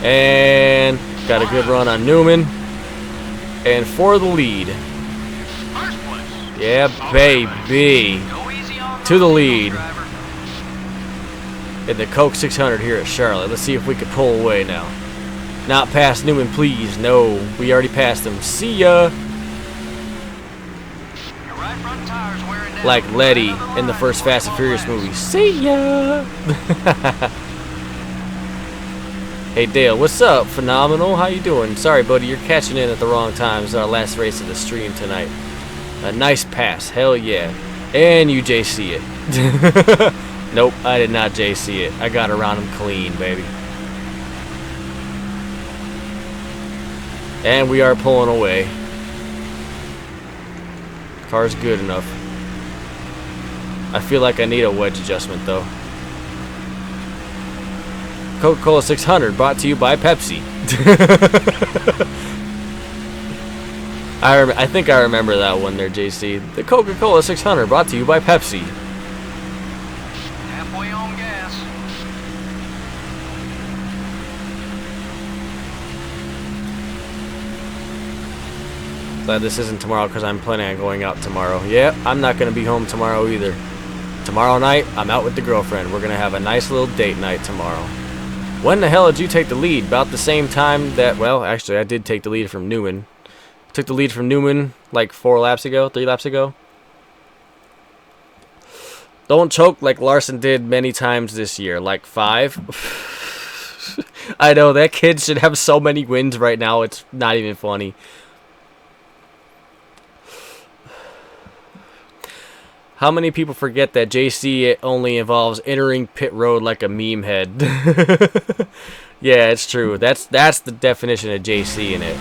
And got a good run on Newman. And for the lead. First place. Yeah, baby. To the lead. In the Coke 600 here at Charlotte. Let's see if we can pull away now. Not past Newman, please. No, we already passed him. See ya. Like Letty in the first Fast and Furious movie. See ya. Hey Dale, what's up? Phenomenal. How you doing? Sorry, buddy, you're catching in at the wrong time. It's our last race of the stream tonight. A nice pass. Hell yeah. And you JC it. Nope, I did not JC it. I got around him clean, baby. And we are pulling away. Car's good enough. I feel like I need a wedge adjustment though. Coca-Cola 600 brought to you by Pepsi. I think I remember that one there, JC. The Coca-Cola 600 brought to you by Pepsi. Halfway on gas. Glad this isn't tomorrow because I'm planning on going out tomorrow. Yeah, I'm not going to be home tomorrow either. Tomorrow night, I'm out with the girlfriend. We're going to have a nice little date night tomorrow. When the hell did you take the lead? About the same time that, well, actually, I did take the lead from Newman. Took the lead from Newman like 3 laps ago. Don't choke like Larson did many times this year, like 5. I know, that kid should have so many wins right now, it's not even funny. How many people forget that JC only involves entering pit road like a meme head? Yeah, it's true. That's the definition of JC in it.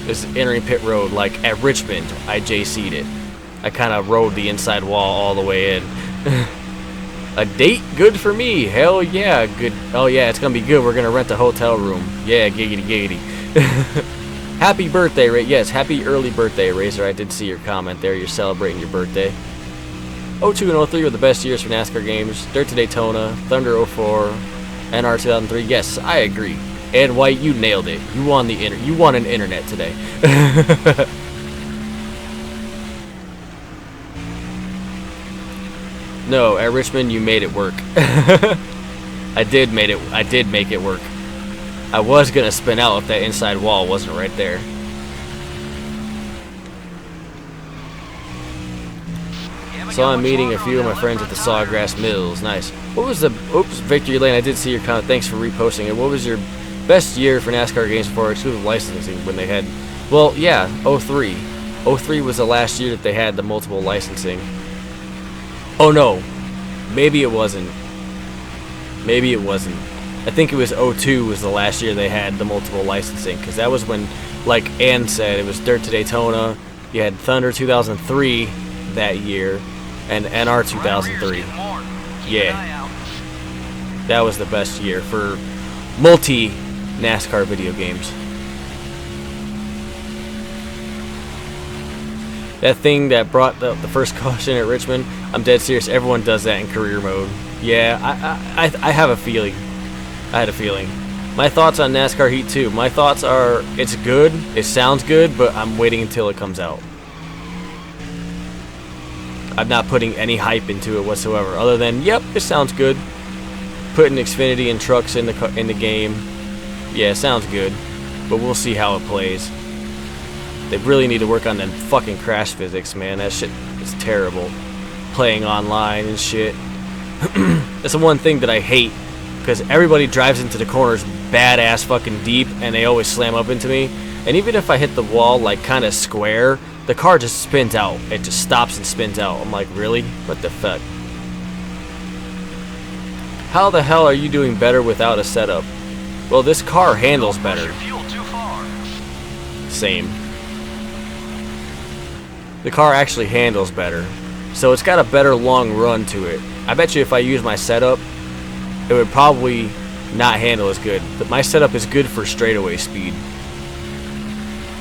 Is entering pit road. Like at Richmond, I JC'd it. I kind of rode the inside wall all the way in. A date good for me. Hell yeah, good. Oh yeah, it's gonna be good. We're gonna rent a hotel room. Yeah, giggity giggity. Happy birthday, Ray. Yes, happy early birthday, Razor. I did see your comment there. You're celebrating your birthday. 02 and 03 were the best years for NASCAR games. Dirt to Daytona, Thunder 04, NR 2003. Yes, I agree. And White, you nailed it. You won you won an internet today. No, at Richmond you made it work. I did make it work. I was gonna spin out if that inside wall wasn't right there. So I'm meeting a few of my friends at the Sawgrass Mills. Nice. What was the... Oops, Victory Lane. I did see your comment. Thanks for reposting it. What was your best year for NASCAR games for exclusive licensing when they had... Well, yeah, 03. 03 was the last year that they had the multiple licensing. Oh, no. Maybe it wasn't. Maybe it wasn't. I think it was 02 was the last year they had the multiple licensing. Because that was when, like Ann said, it was Dirt to Daytona. You had Thunder 2003 that year. And NR 2003. Yeah. That was the best year for multi-NASCAR video games. That thing that brought the first caution at Richmond, I'm dead serious. Everyone does that in career mode. Yeah, I have a feeling. I had a feeling. My thoughts on NASCAR Heat 2. My thoughts are, it's good. It sounds good, but I'm waiting until it comes out. I'm not putting any hype into it whatsoever, other than, yep, it sounds good. Putting Xfinity and trucks in the game, yeah, it sounds good, but we'll see how it plays. They really need to work on them fucking crash physics, man. That shit is terrible. Playing online and shit. That's the one thing that I hate, because everybody drives into the corners badass fucking deep, and they always slam up into me. And even if I hit the wall like kind of square, the car just spins out. It just stops and spins out. I'm like, really? What the fuck? How the hell are you doing better without a setup? Well, this car handles better. Same. The car actually handles better. So it's got a better long run to it. I bet you if I use my setup, it would probably not handle as good. But my setup is good for straightaway speed.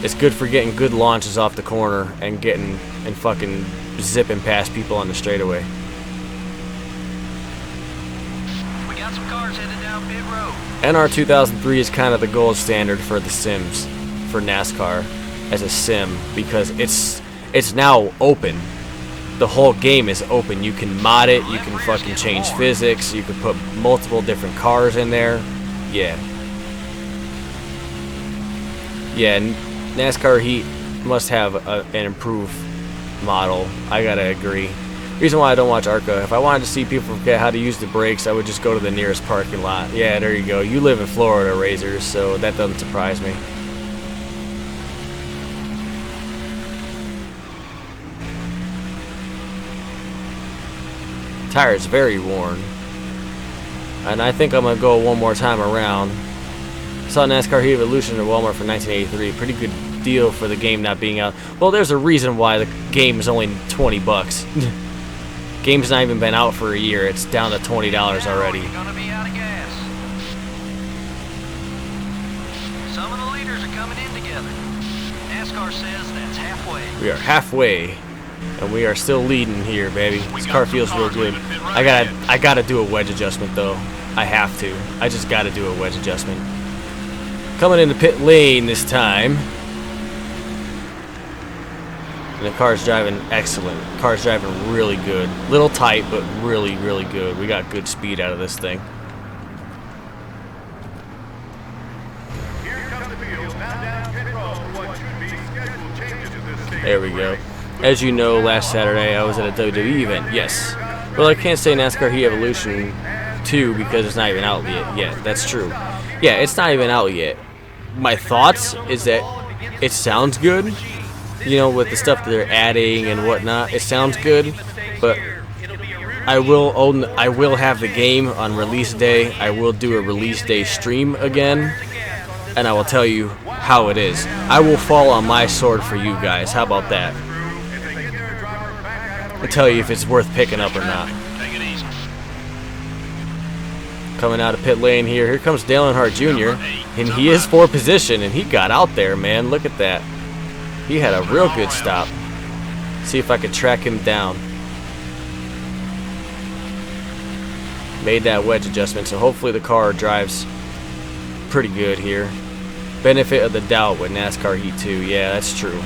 It's good for getting good launches off the corner and getting and fucking zipping past people on the straightaway. We got some cars headed down pit road. NR 2003 is kind of the gold standard for the sims, for NASCAR as a sim, because it's now open. the whole game is open. You can mod it, you can fucking change physics, you can put multiple different cars in there. Yeah. Yeah, NASCAR Heat must have an improved model. I gotta agree. Reason why I don't watch ARCA, if I wanted to see people forget how to use the brakes, I would just go to the nearest parking lot. Yeah, there you go. You live in Florida, Razors, so that doesn't surprise me. Tire's very worn. And I think I'm going to go one more time around. Saw NASCAR Heat Evolution at Walmart for 1983. Pretty good deal for the game not being out. Well, there's a reason why the game is only 20 bucks. Game's not even been out for a year. It's down to $20 already. You're gonna be out of gas. Some of the leaders are coming in together. NASCAR says that's halfway. We are halfway, and we are still leading here, baby. This car feels real good. I gotta do a wedge adjustment though. I have to. I just gotta do a wedge adjustment. Coming into pit lane this time. And the car's driving excellent. The car's driving really good. Little tight, but really, really good. We got good speed out of this thing. There we go. As you know, last Saturday I was at a WWE event. Yes. Well, I can't say NASCAR Heat Evolution 2 because it's not even out yet. That's true. Yeah, it's not even out yet. My thoughts is that it sounds good. You know, with the stuff that they're adding and whatnot, it sounds good, but I will have the game on release day. I will do a release day stream again, and I will tell you how it is. I will fall on my sword for you guys. How about that? I'll tell you if it's worth picking up or not. Coming out of pit lane here. Here comes Dale Earnhardt Jr., and he is for position, and he got out there, man. Look at that. He had a real good stop. See if I could track him down. Made that wedge adjustment, so hopefully the car drives pretty good here. Benefit of the doubt with NASCAR Heat 2. Yeah, that's true.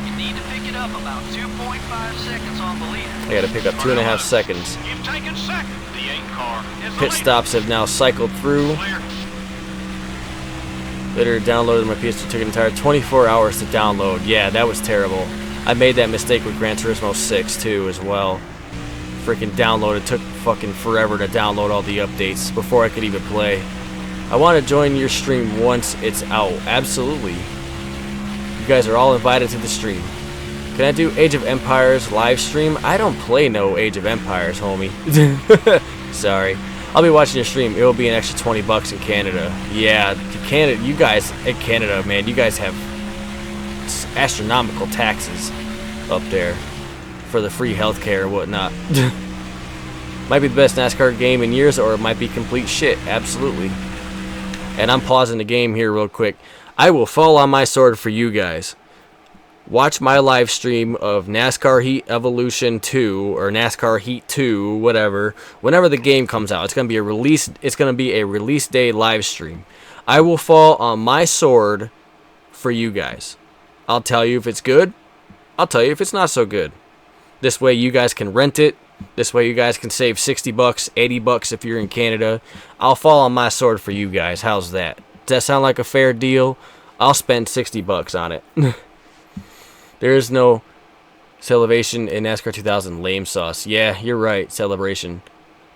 You need to pick it up about 2.5 seconds on the leader. I gotta pick up 2.5 seconds. You've taken second. The 8 car is the Pit leader. stops have now cycled through. Clear. Later downloaded my PS2, took an entire 24 hours to download. Yeah, that was terrible. I made that mistake with Gran Turismo 6 too as well. Freaking download, it took fucking forever to download all the updates before I could even play. I want to join your stream once it's out. Absolutely. You guys are all invited to the stream. Can I do Age of Empires live stream? I don't play no Age of Empires, homie. Sorry. I'll be watching your stream. It will be an extra 20 bucks in Canada. Yeah, Canada. You guys in Canada, man, you guys have astronomical taxes up there for the free healthcare and whatnot. Might be the best NASCAR game in years, or it might be complete shit. Absolutely. And I'm pausing the game here real quick. I will fall on my sword for you guys. Watch my live stream of NASCAR Heat Evolution 2 or NASCAR Heat 2, whatever. Whenever the game comes out, it's gonna be a release. It's gonna be a release day live stream. I will fall on my sword for you guys. I'll tell you if it's good. I'll tell you if it's not so good. This way you guys can rent it. This way you guys can save 60 bucks, 80 bucks if you're in Canada. I'll fall on my sword for you guys. How's that? Does that sound like a fair deal? I'll spend 60 bucks on it. There is no celebration in NASCAR 2000 lame sauce. Yeah, you're right, celebration.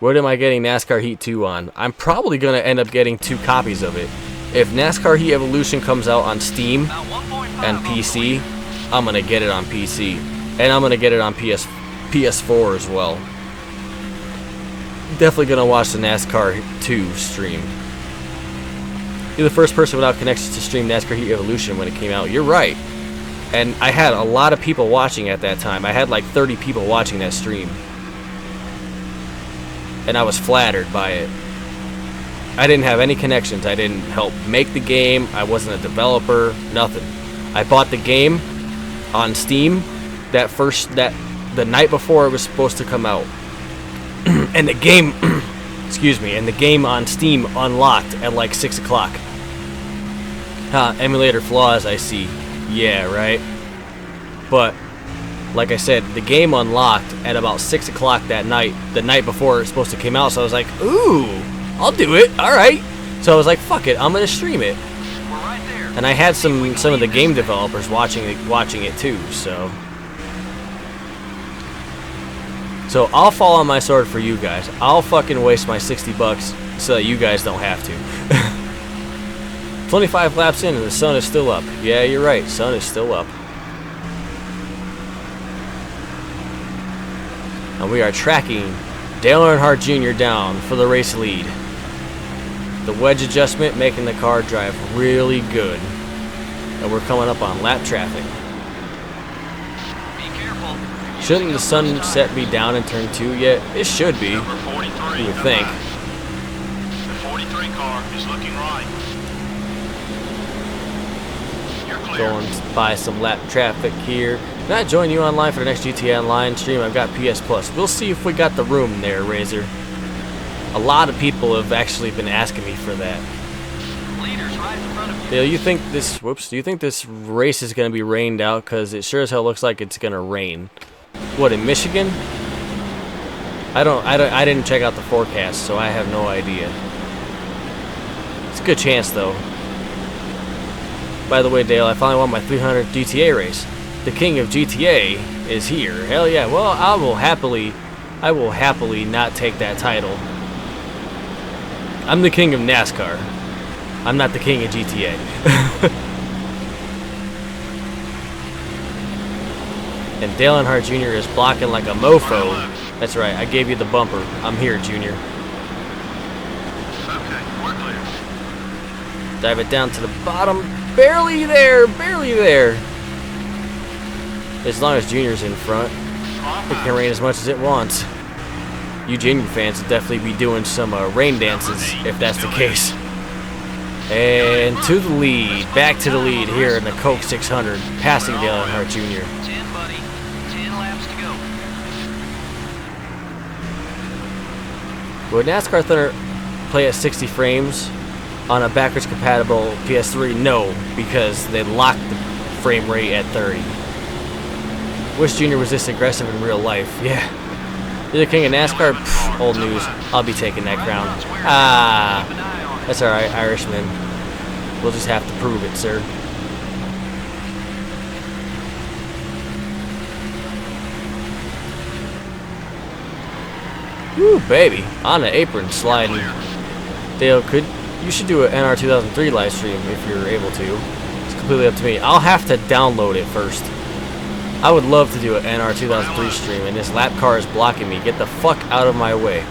What am I getting NASCAR Heat 2 on? I'm probably going to end up getting 2 copies of it. If NASCAR Heat Evolution comes out on Steam and PC, I'm going to get it on PC. And I'm going to get it on PS4 as well. Definitely going to watch the NASCAR 2 stream. You're the first person without connections to stream NASCAR Heat Evolution when it came out. You're right. And I had a lot of people watching at that time. I had like 30 people watching that stream. And I was flattered by it. I didn't have any connections. I didn't help make the game. I wasn't a developer. Nothing. I bought the game on Steam the night before it was supposed to come out. And the game excuse me, and the game on Steam unlocked at like 6 o'clock. Emulator flaws, I see. Yeah, right? But, like I said, the game unlocked at about 6 o'clock that night, the night before it's supposed to come out, so I was like, ooh, I'll do it, alright. So I was like, fuck it, I'm gonna stream it. And I had some of the game developers watching it too, so I'll fall on my sword for you guys. I'll fucking waste my $60 so that you guys don't have to. 25 laps in and the sun is still up. Yeah, you're right, sun is still up. And we are tracking Dale Earnhardt Jr. down for the race lead. The wedge adjustment making the car drive really good. And we're coming up on lap traffic. Be careful. Shouldn't the sun set be down in turn 2 yet? It should be, Number 43. you would think. The 43 car is looking right. You're clear. Going by some lap traffic here. Can I join you online for the next GTA Online stream? I've got PS Plus. We'll see if we got the room there, Razor. A lot of people have actually been asking me for that. Leaders right in front of you. Dale, you think this? Whoops! Do you think this race is gonna be rained out? Cause it sure as hell looks like it's gonna rain. What, in Michigan? I didn't check out the forecast, so I have no idea. It's a good chance though. By the way, Dale, I finally won my 300 GTA race. The king of GTA is here. Hell yeah! Well, I will happily not take that title. I'm the king of NASCAR. I'm not the king of GTA. And Dale Earnhardt Jr. is blocking like a mofo. That's right, I gave you the bumper. I'm here, Junior. Okay, we're clear. Dive it down to the bottom. Barely there, barely there. As long as Junior's in front, it can rain as much as it wants. You Junior fans will definitely be doing some rain dances if that's the case. And to the lead, back to the lead here in the Coke 600, passing Dale Earnhardt Jr. 10, buddy. 10 laps to go. Would NASCAR Thunder play at 60 frames on a backwards compatible PS3? No, because they locked the frame rate at 30. Wish Junior was this aggressive in real life. Yeah. You're the king of NASCAR? Pfft, old news. I'll be taking that crown. Ah, that's alright, Irishman. We'll just have to prove it, sir. Woo, baby. On the apron, sliding. Dale, you should do an NR 2003 live stream if you're able to. It's completely up to me. I'll have to download it first. I would love to do an NR 2003 stream, and this lap car is blocking me. Get the fuck out of my way.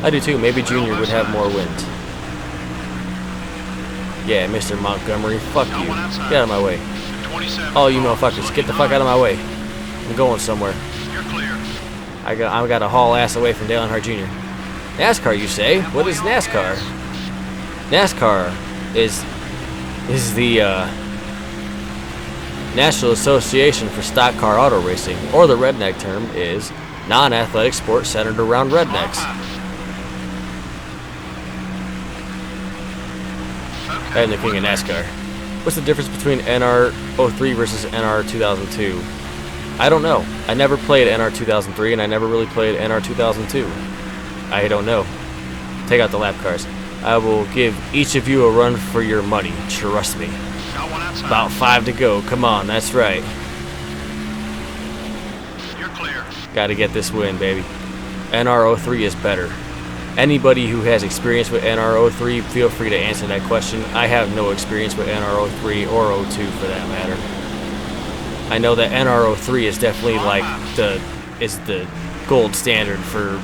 I do too. Maybe Junior would have more wins. Yeah, Mr. Montgomery. Fuck you. Get out of my way. Oh, you motherfuckers. Get the fuck out of my way. I'm going somewhere. You're clear. I got to haul ass away from Dale Earnhardt Jr. NASCAR, you say? What is NASCAR? NASCAR is the National Association for Stock Car Auto Racing, or the redneck term is non-athletic sport centered around rednecks. I'm the king of NASCAR. What's the difference between NR03 versus NR 2002? I don't know. I never played NR 2003, and I never really played NR 2002. I don't know. Take out the lap cars. I will give each of you a run for your money. Trust me. About 5 to go. Come on, that's right. You're clear. Gotta get this win, baby. NR03 is better. Anybody who has experience with NR03, feel free to answer that question. I have no experience with NR03 or 02 for that matter. I know that NR03 is definitely like the gold standard for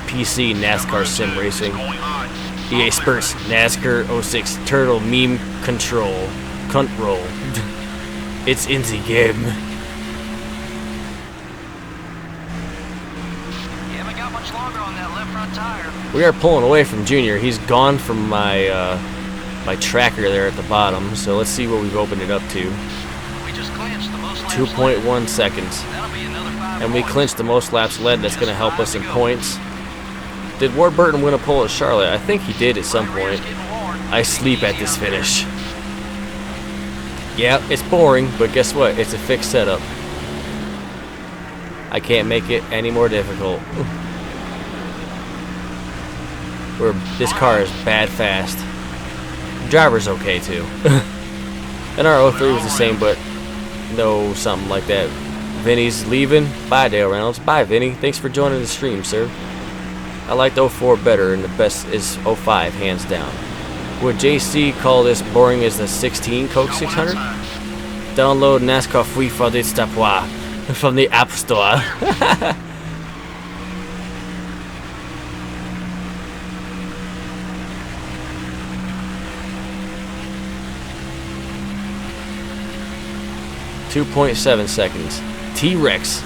PC NASCAR sim racing. EA Sports NASCAR 06 Turtle Meme Control. Cunt roll. It's in the game. You haven't got much longer on that left front tire. We are pulling away from Junior. He's gone from my my tracker there at the bottom. So let's see what we've opened it up to. We just clinched the most laps 2.1 seconds. That'll be another 5 And we points. clinched the most laps led. That's going to help us in points. Did Warburton win a pole at Charlotte? I think he did at some point. I sleep at this finish. Yeah, it's boring, but guess what? It's a fixed setup. I can't make it any more difficult. This car is bad fast. Driver's okay too. And our 03 was the same, but no something like that. Vinny's leaving. Bye, Dale Reynolds. Bye, Vinny. Thanks for joining the stream, sir. I liked 04 better, and the best is 05, hands down. Would JC call this boring as the 16 Coke 600? Download NASCAR free for this tapwa from the App Store. .7 seconds. T-Rex.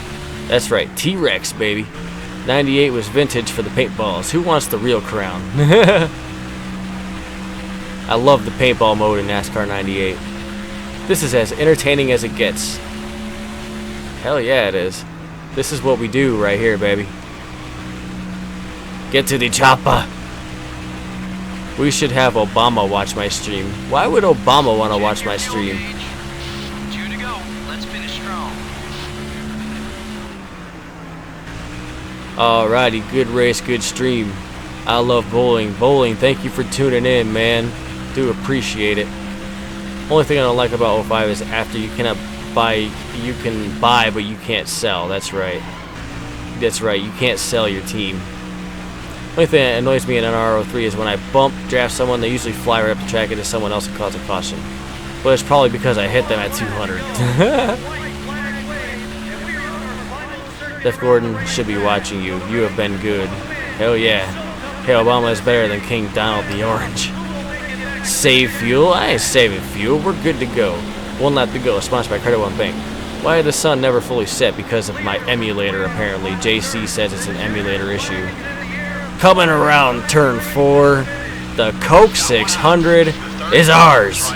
That's right, T-Rex, baby. 98 was vintage for the paintballs. Who wants the real crown? I love the paintball mode in NASCAR 98. This is as entertaining as it gets. Hell yeah, it is. This is what we do right here, baby. Get to the chopper. We should have Obama watch my stream. Why would Obama want to watch my stream? 2 to go. Let's finish strong. Alrighty, good race, good stream. I love bowling. Bowling, thank you for tuning in, man. Do appreciate it. Only thing I don't like about 05 is after you cannot buy, you can buy, but you can't sell. That's right. That's right, you can't sell your team. Only thing that annoys me in an R03 is when I bump, draft someone, they usually fly right up the track into someone else and cause a caution. But it's probably because I hit them at 200. Jeff Gordon should be watching you. You have been good. Hell yeah. Hey, Obama is better than King Donald the Orange. Save fuel? I ain't saving fuel. We're good to go. One lap to go. Sponsored by Credit One Bank. Why did the sun never fully set? Because of my emulator, apparently. JC says it's an emulator issue. Coming around turn 4, the Coke 600 is ours.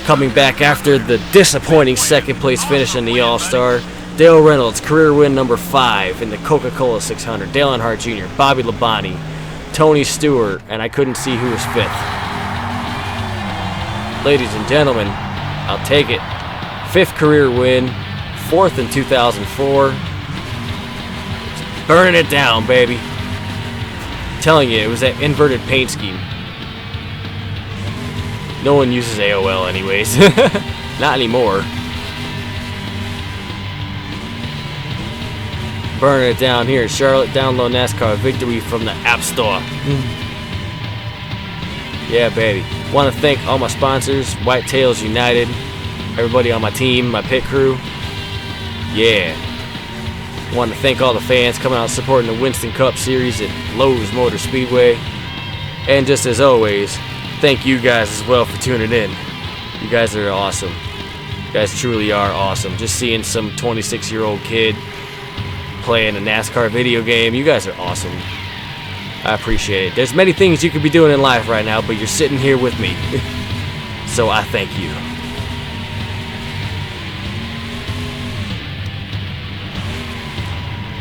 Coming back after the disappointing second place finish in the All-Star, Dale Reynolds, career win number 5 in the Coca-Cola 600. Dale Earnhardt Jr., Bobby Labonte, Tony Stewart, and I couldn't see who was 5th. Ladies and gentlemen, I'll take it. 5th career win, 4th in 2004. Burning it down, baby. Telling you, it was that inverted paint scheme. No one uses AOL anyways. Not anymore. Burning it down here in Charlotte. Download NASCAR victory from the App Store. Yeah, baby. Want to thank all my sponsors, Whitetails United, everybody on my team, my pit crew. Yeah. Want to thank all the fans coming out supporting the Winston Cup Series at Lowe's Motor Speedway. And just as always, thank you guys as well for tuning in. You guys are awesome. You guys truly are awesome. Just seeing some 26-year-old kid playing a NASCAR video game, you guys are awesome. I appreciate it. There's many things you could be doing in life right now, but you're sitting here with me. So I thank you.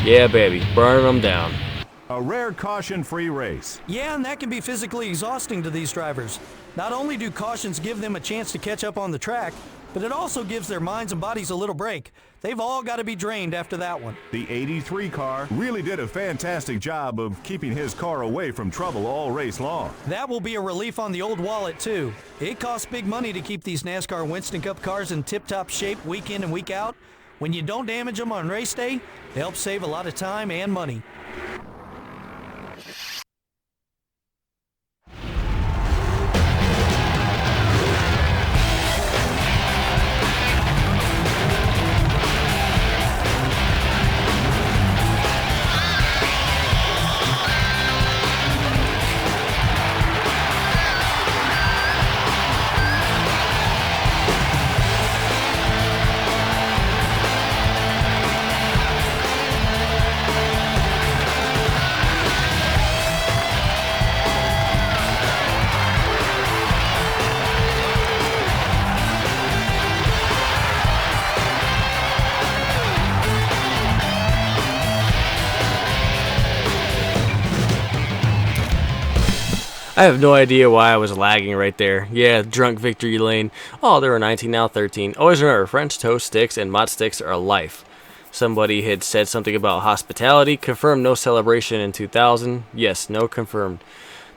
Yeah, baby. Burning them down. A rare caution-free race. Yeah, and that can be physically exhausting to these drivers. Not only do cautions give them a chance to catch up on the track, but it also gives their minds and bodies a little break. They've all got to be drained after that one. The 83 car really did a fantastic job of keeping his car away from trouble all race long. That will be a relief on the old wallet, too. It costs big money to keep these NASCAR Winston Cup cars in tip-top shape week in and week out. When you don't damage them on race day, they help save a lot of time and money. I have no idea why I was lagging right there. Yeah, drunk victory lane. Oh, there were 19, now 13. Always remember, French toast sticks and mott sticks are life. Somebody had said something about hospitality. Confirmed no celebration in 2000. Yes, no confirmed.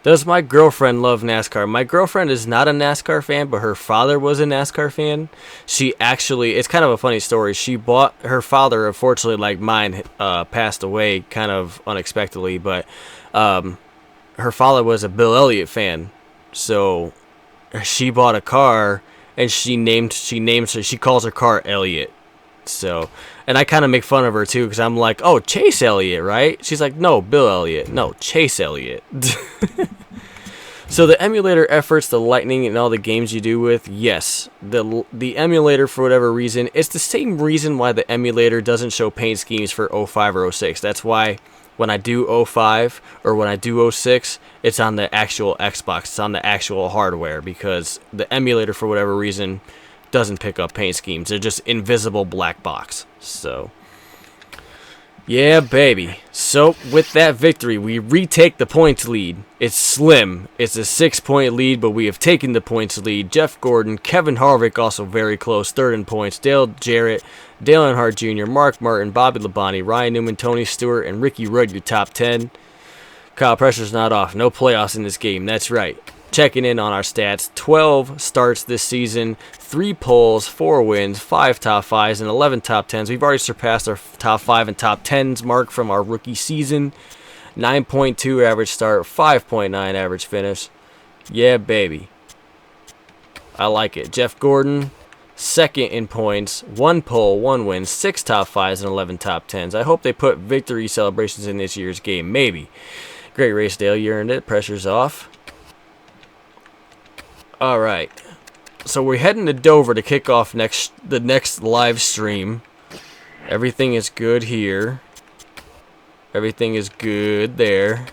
Does my girlfriend love NASCAR? My girlfriend is not a NASCAR fan, but her father was a NASCAR fan. She actually, it's kind of a funny story. She bought, her father, unfortunately, like mine, passed away kind of unexpectedly, but her father was a Bill Elliott fan. So she bought a car and she calls her car Elliott. So, and I kind of make fun of her too because I'm like, oh, Chase Elliott, right? She's like, no, Bill Elliott. No, Chase Elliott. So the emulator efforts, the Lightning, and all the games you do with, yes, the emulator, for whatever reason, it's the same reason why the emulator doesn't show paint schemes for 05 or 06. That's why when I do 05 or when I do 06, it's on the actual Xbox, it's on the actual hardware, because the emulator, for whatever reason, doesn't pick up paint schemes. They're just invisible black box. So yeah, baby. So with that victory, we retake the points lead. It's slim. It's a 6-point lead, but we have taken the points lead. Jeff Gordon, Kevin Harvick also very close, third in points. Dale Jarrett, Dale Earnhardt Jr., Mark Martin, Bobby Labonte, Ryan Newman, Tony Stewart, and Ricky Rudd, your top 10. Kyle, pressure's not off. No playoffs in this game. That's right. Checking in on our stats, 12 starts this season, 3 poles, 4 wins, 5 top 5s, and 11 top 10s. We've already surpassed our top 5 and top 10s mark from our rookie season. 9.2 average start, 5.9 average finish. Yeah, baby. I like it. Jeff Gordon, second in points, 1 pole, 1 win, 6 top 5s, and 11 top 10s. I hope they put victory celebrations in this year's game. Maybe. Great race, Dale. You earned it. Pressure's off. All right, so we're heading to Dover to kick off the next live stream. Everything is good here. Everything is good there.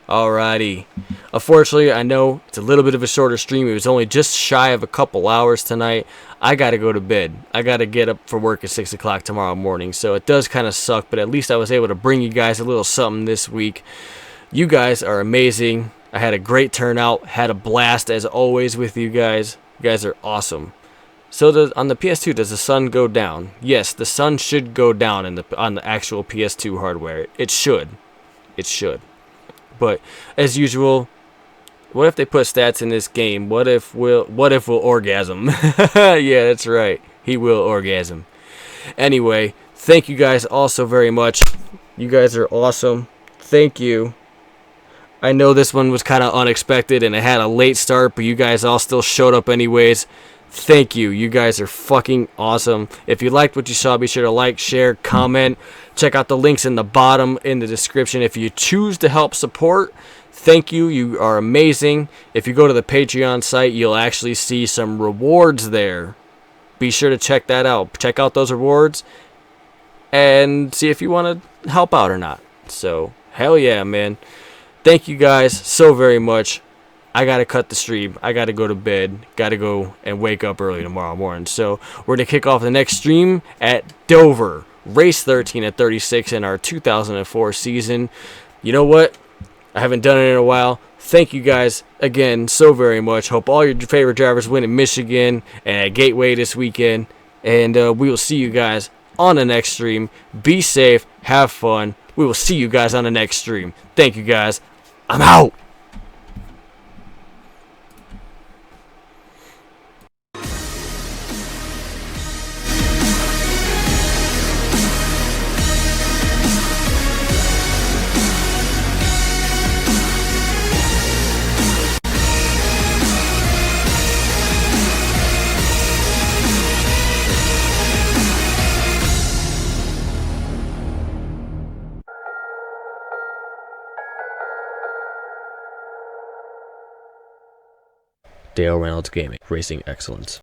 Alrighty. Unfortunately, I know it's a little bit of a shorter stream. It was only just shy of a couple hours tonight. I gotta go to bed. I gotta get up for work at 6 o'clock tomorrow morning, so it does kind of suck, but at least I was able to bring you guys a little something this week. You guys are amazing. I had a great turnout, had a blast as always with you guys. You guys are awesome. So on the PS2, does the sun go down? Yes, the sun should go down on the actual PS2 hardware. It should. It should. But as usual, what if they put stats in this game? What if we'll orgasm? Yeah, that's right. He will orgasm. Anyway, thank you guys all so very much. You guys are awesome. Thank you. I know this one was kind of unexpected and it had a late start, but you guys all still showed up anyways. Thank you. You guys are fucking awesome. If you liked what you saw, be sure to like, share, comment. Check out the links in the bottom in the description. If you choose to help support, thank you. You are amazing. If you go to the Patreon site, you'll actually see some rewards there. Be sure to check that out. Check out those rewards and see if you want to help out or not. So, hell yeah, man. Thank you guys so very much. I got to cut the stream. I got to go to bed. Got to go and wake up early tomorrow morning. So we're going to kick off the next stream at Dover. Race 13 at 36 in our 2004 season. You know what? I haven't done it in a while. Thank you guys again so very much. Hope all your favorite drivers win in Michigan and at Gateway this weekend. And we will see you guys on the next stream. Be safe. Have fun. We will see you guys on the next stream. Thank you guys. I'm out. Dale Reynolds Gaming, Racing Excellence.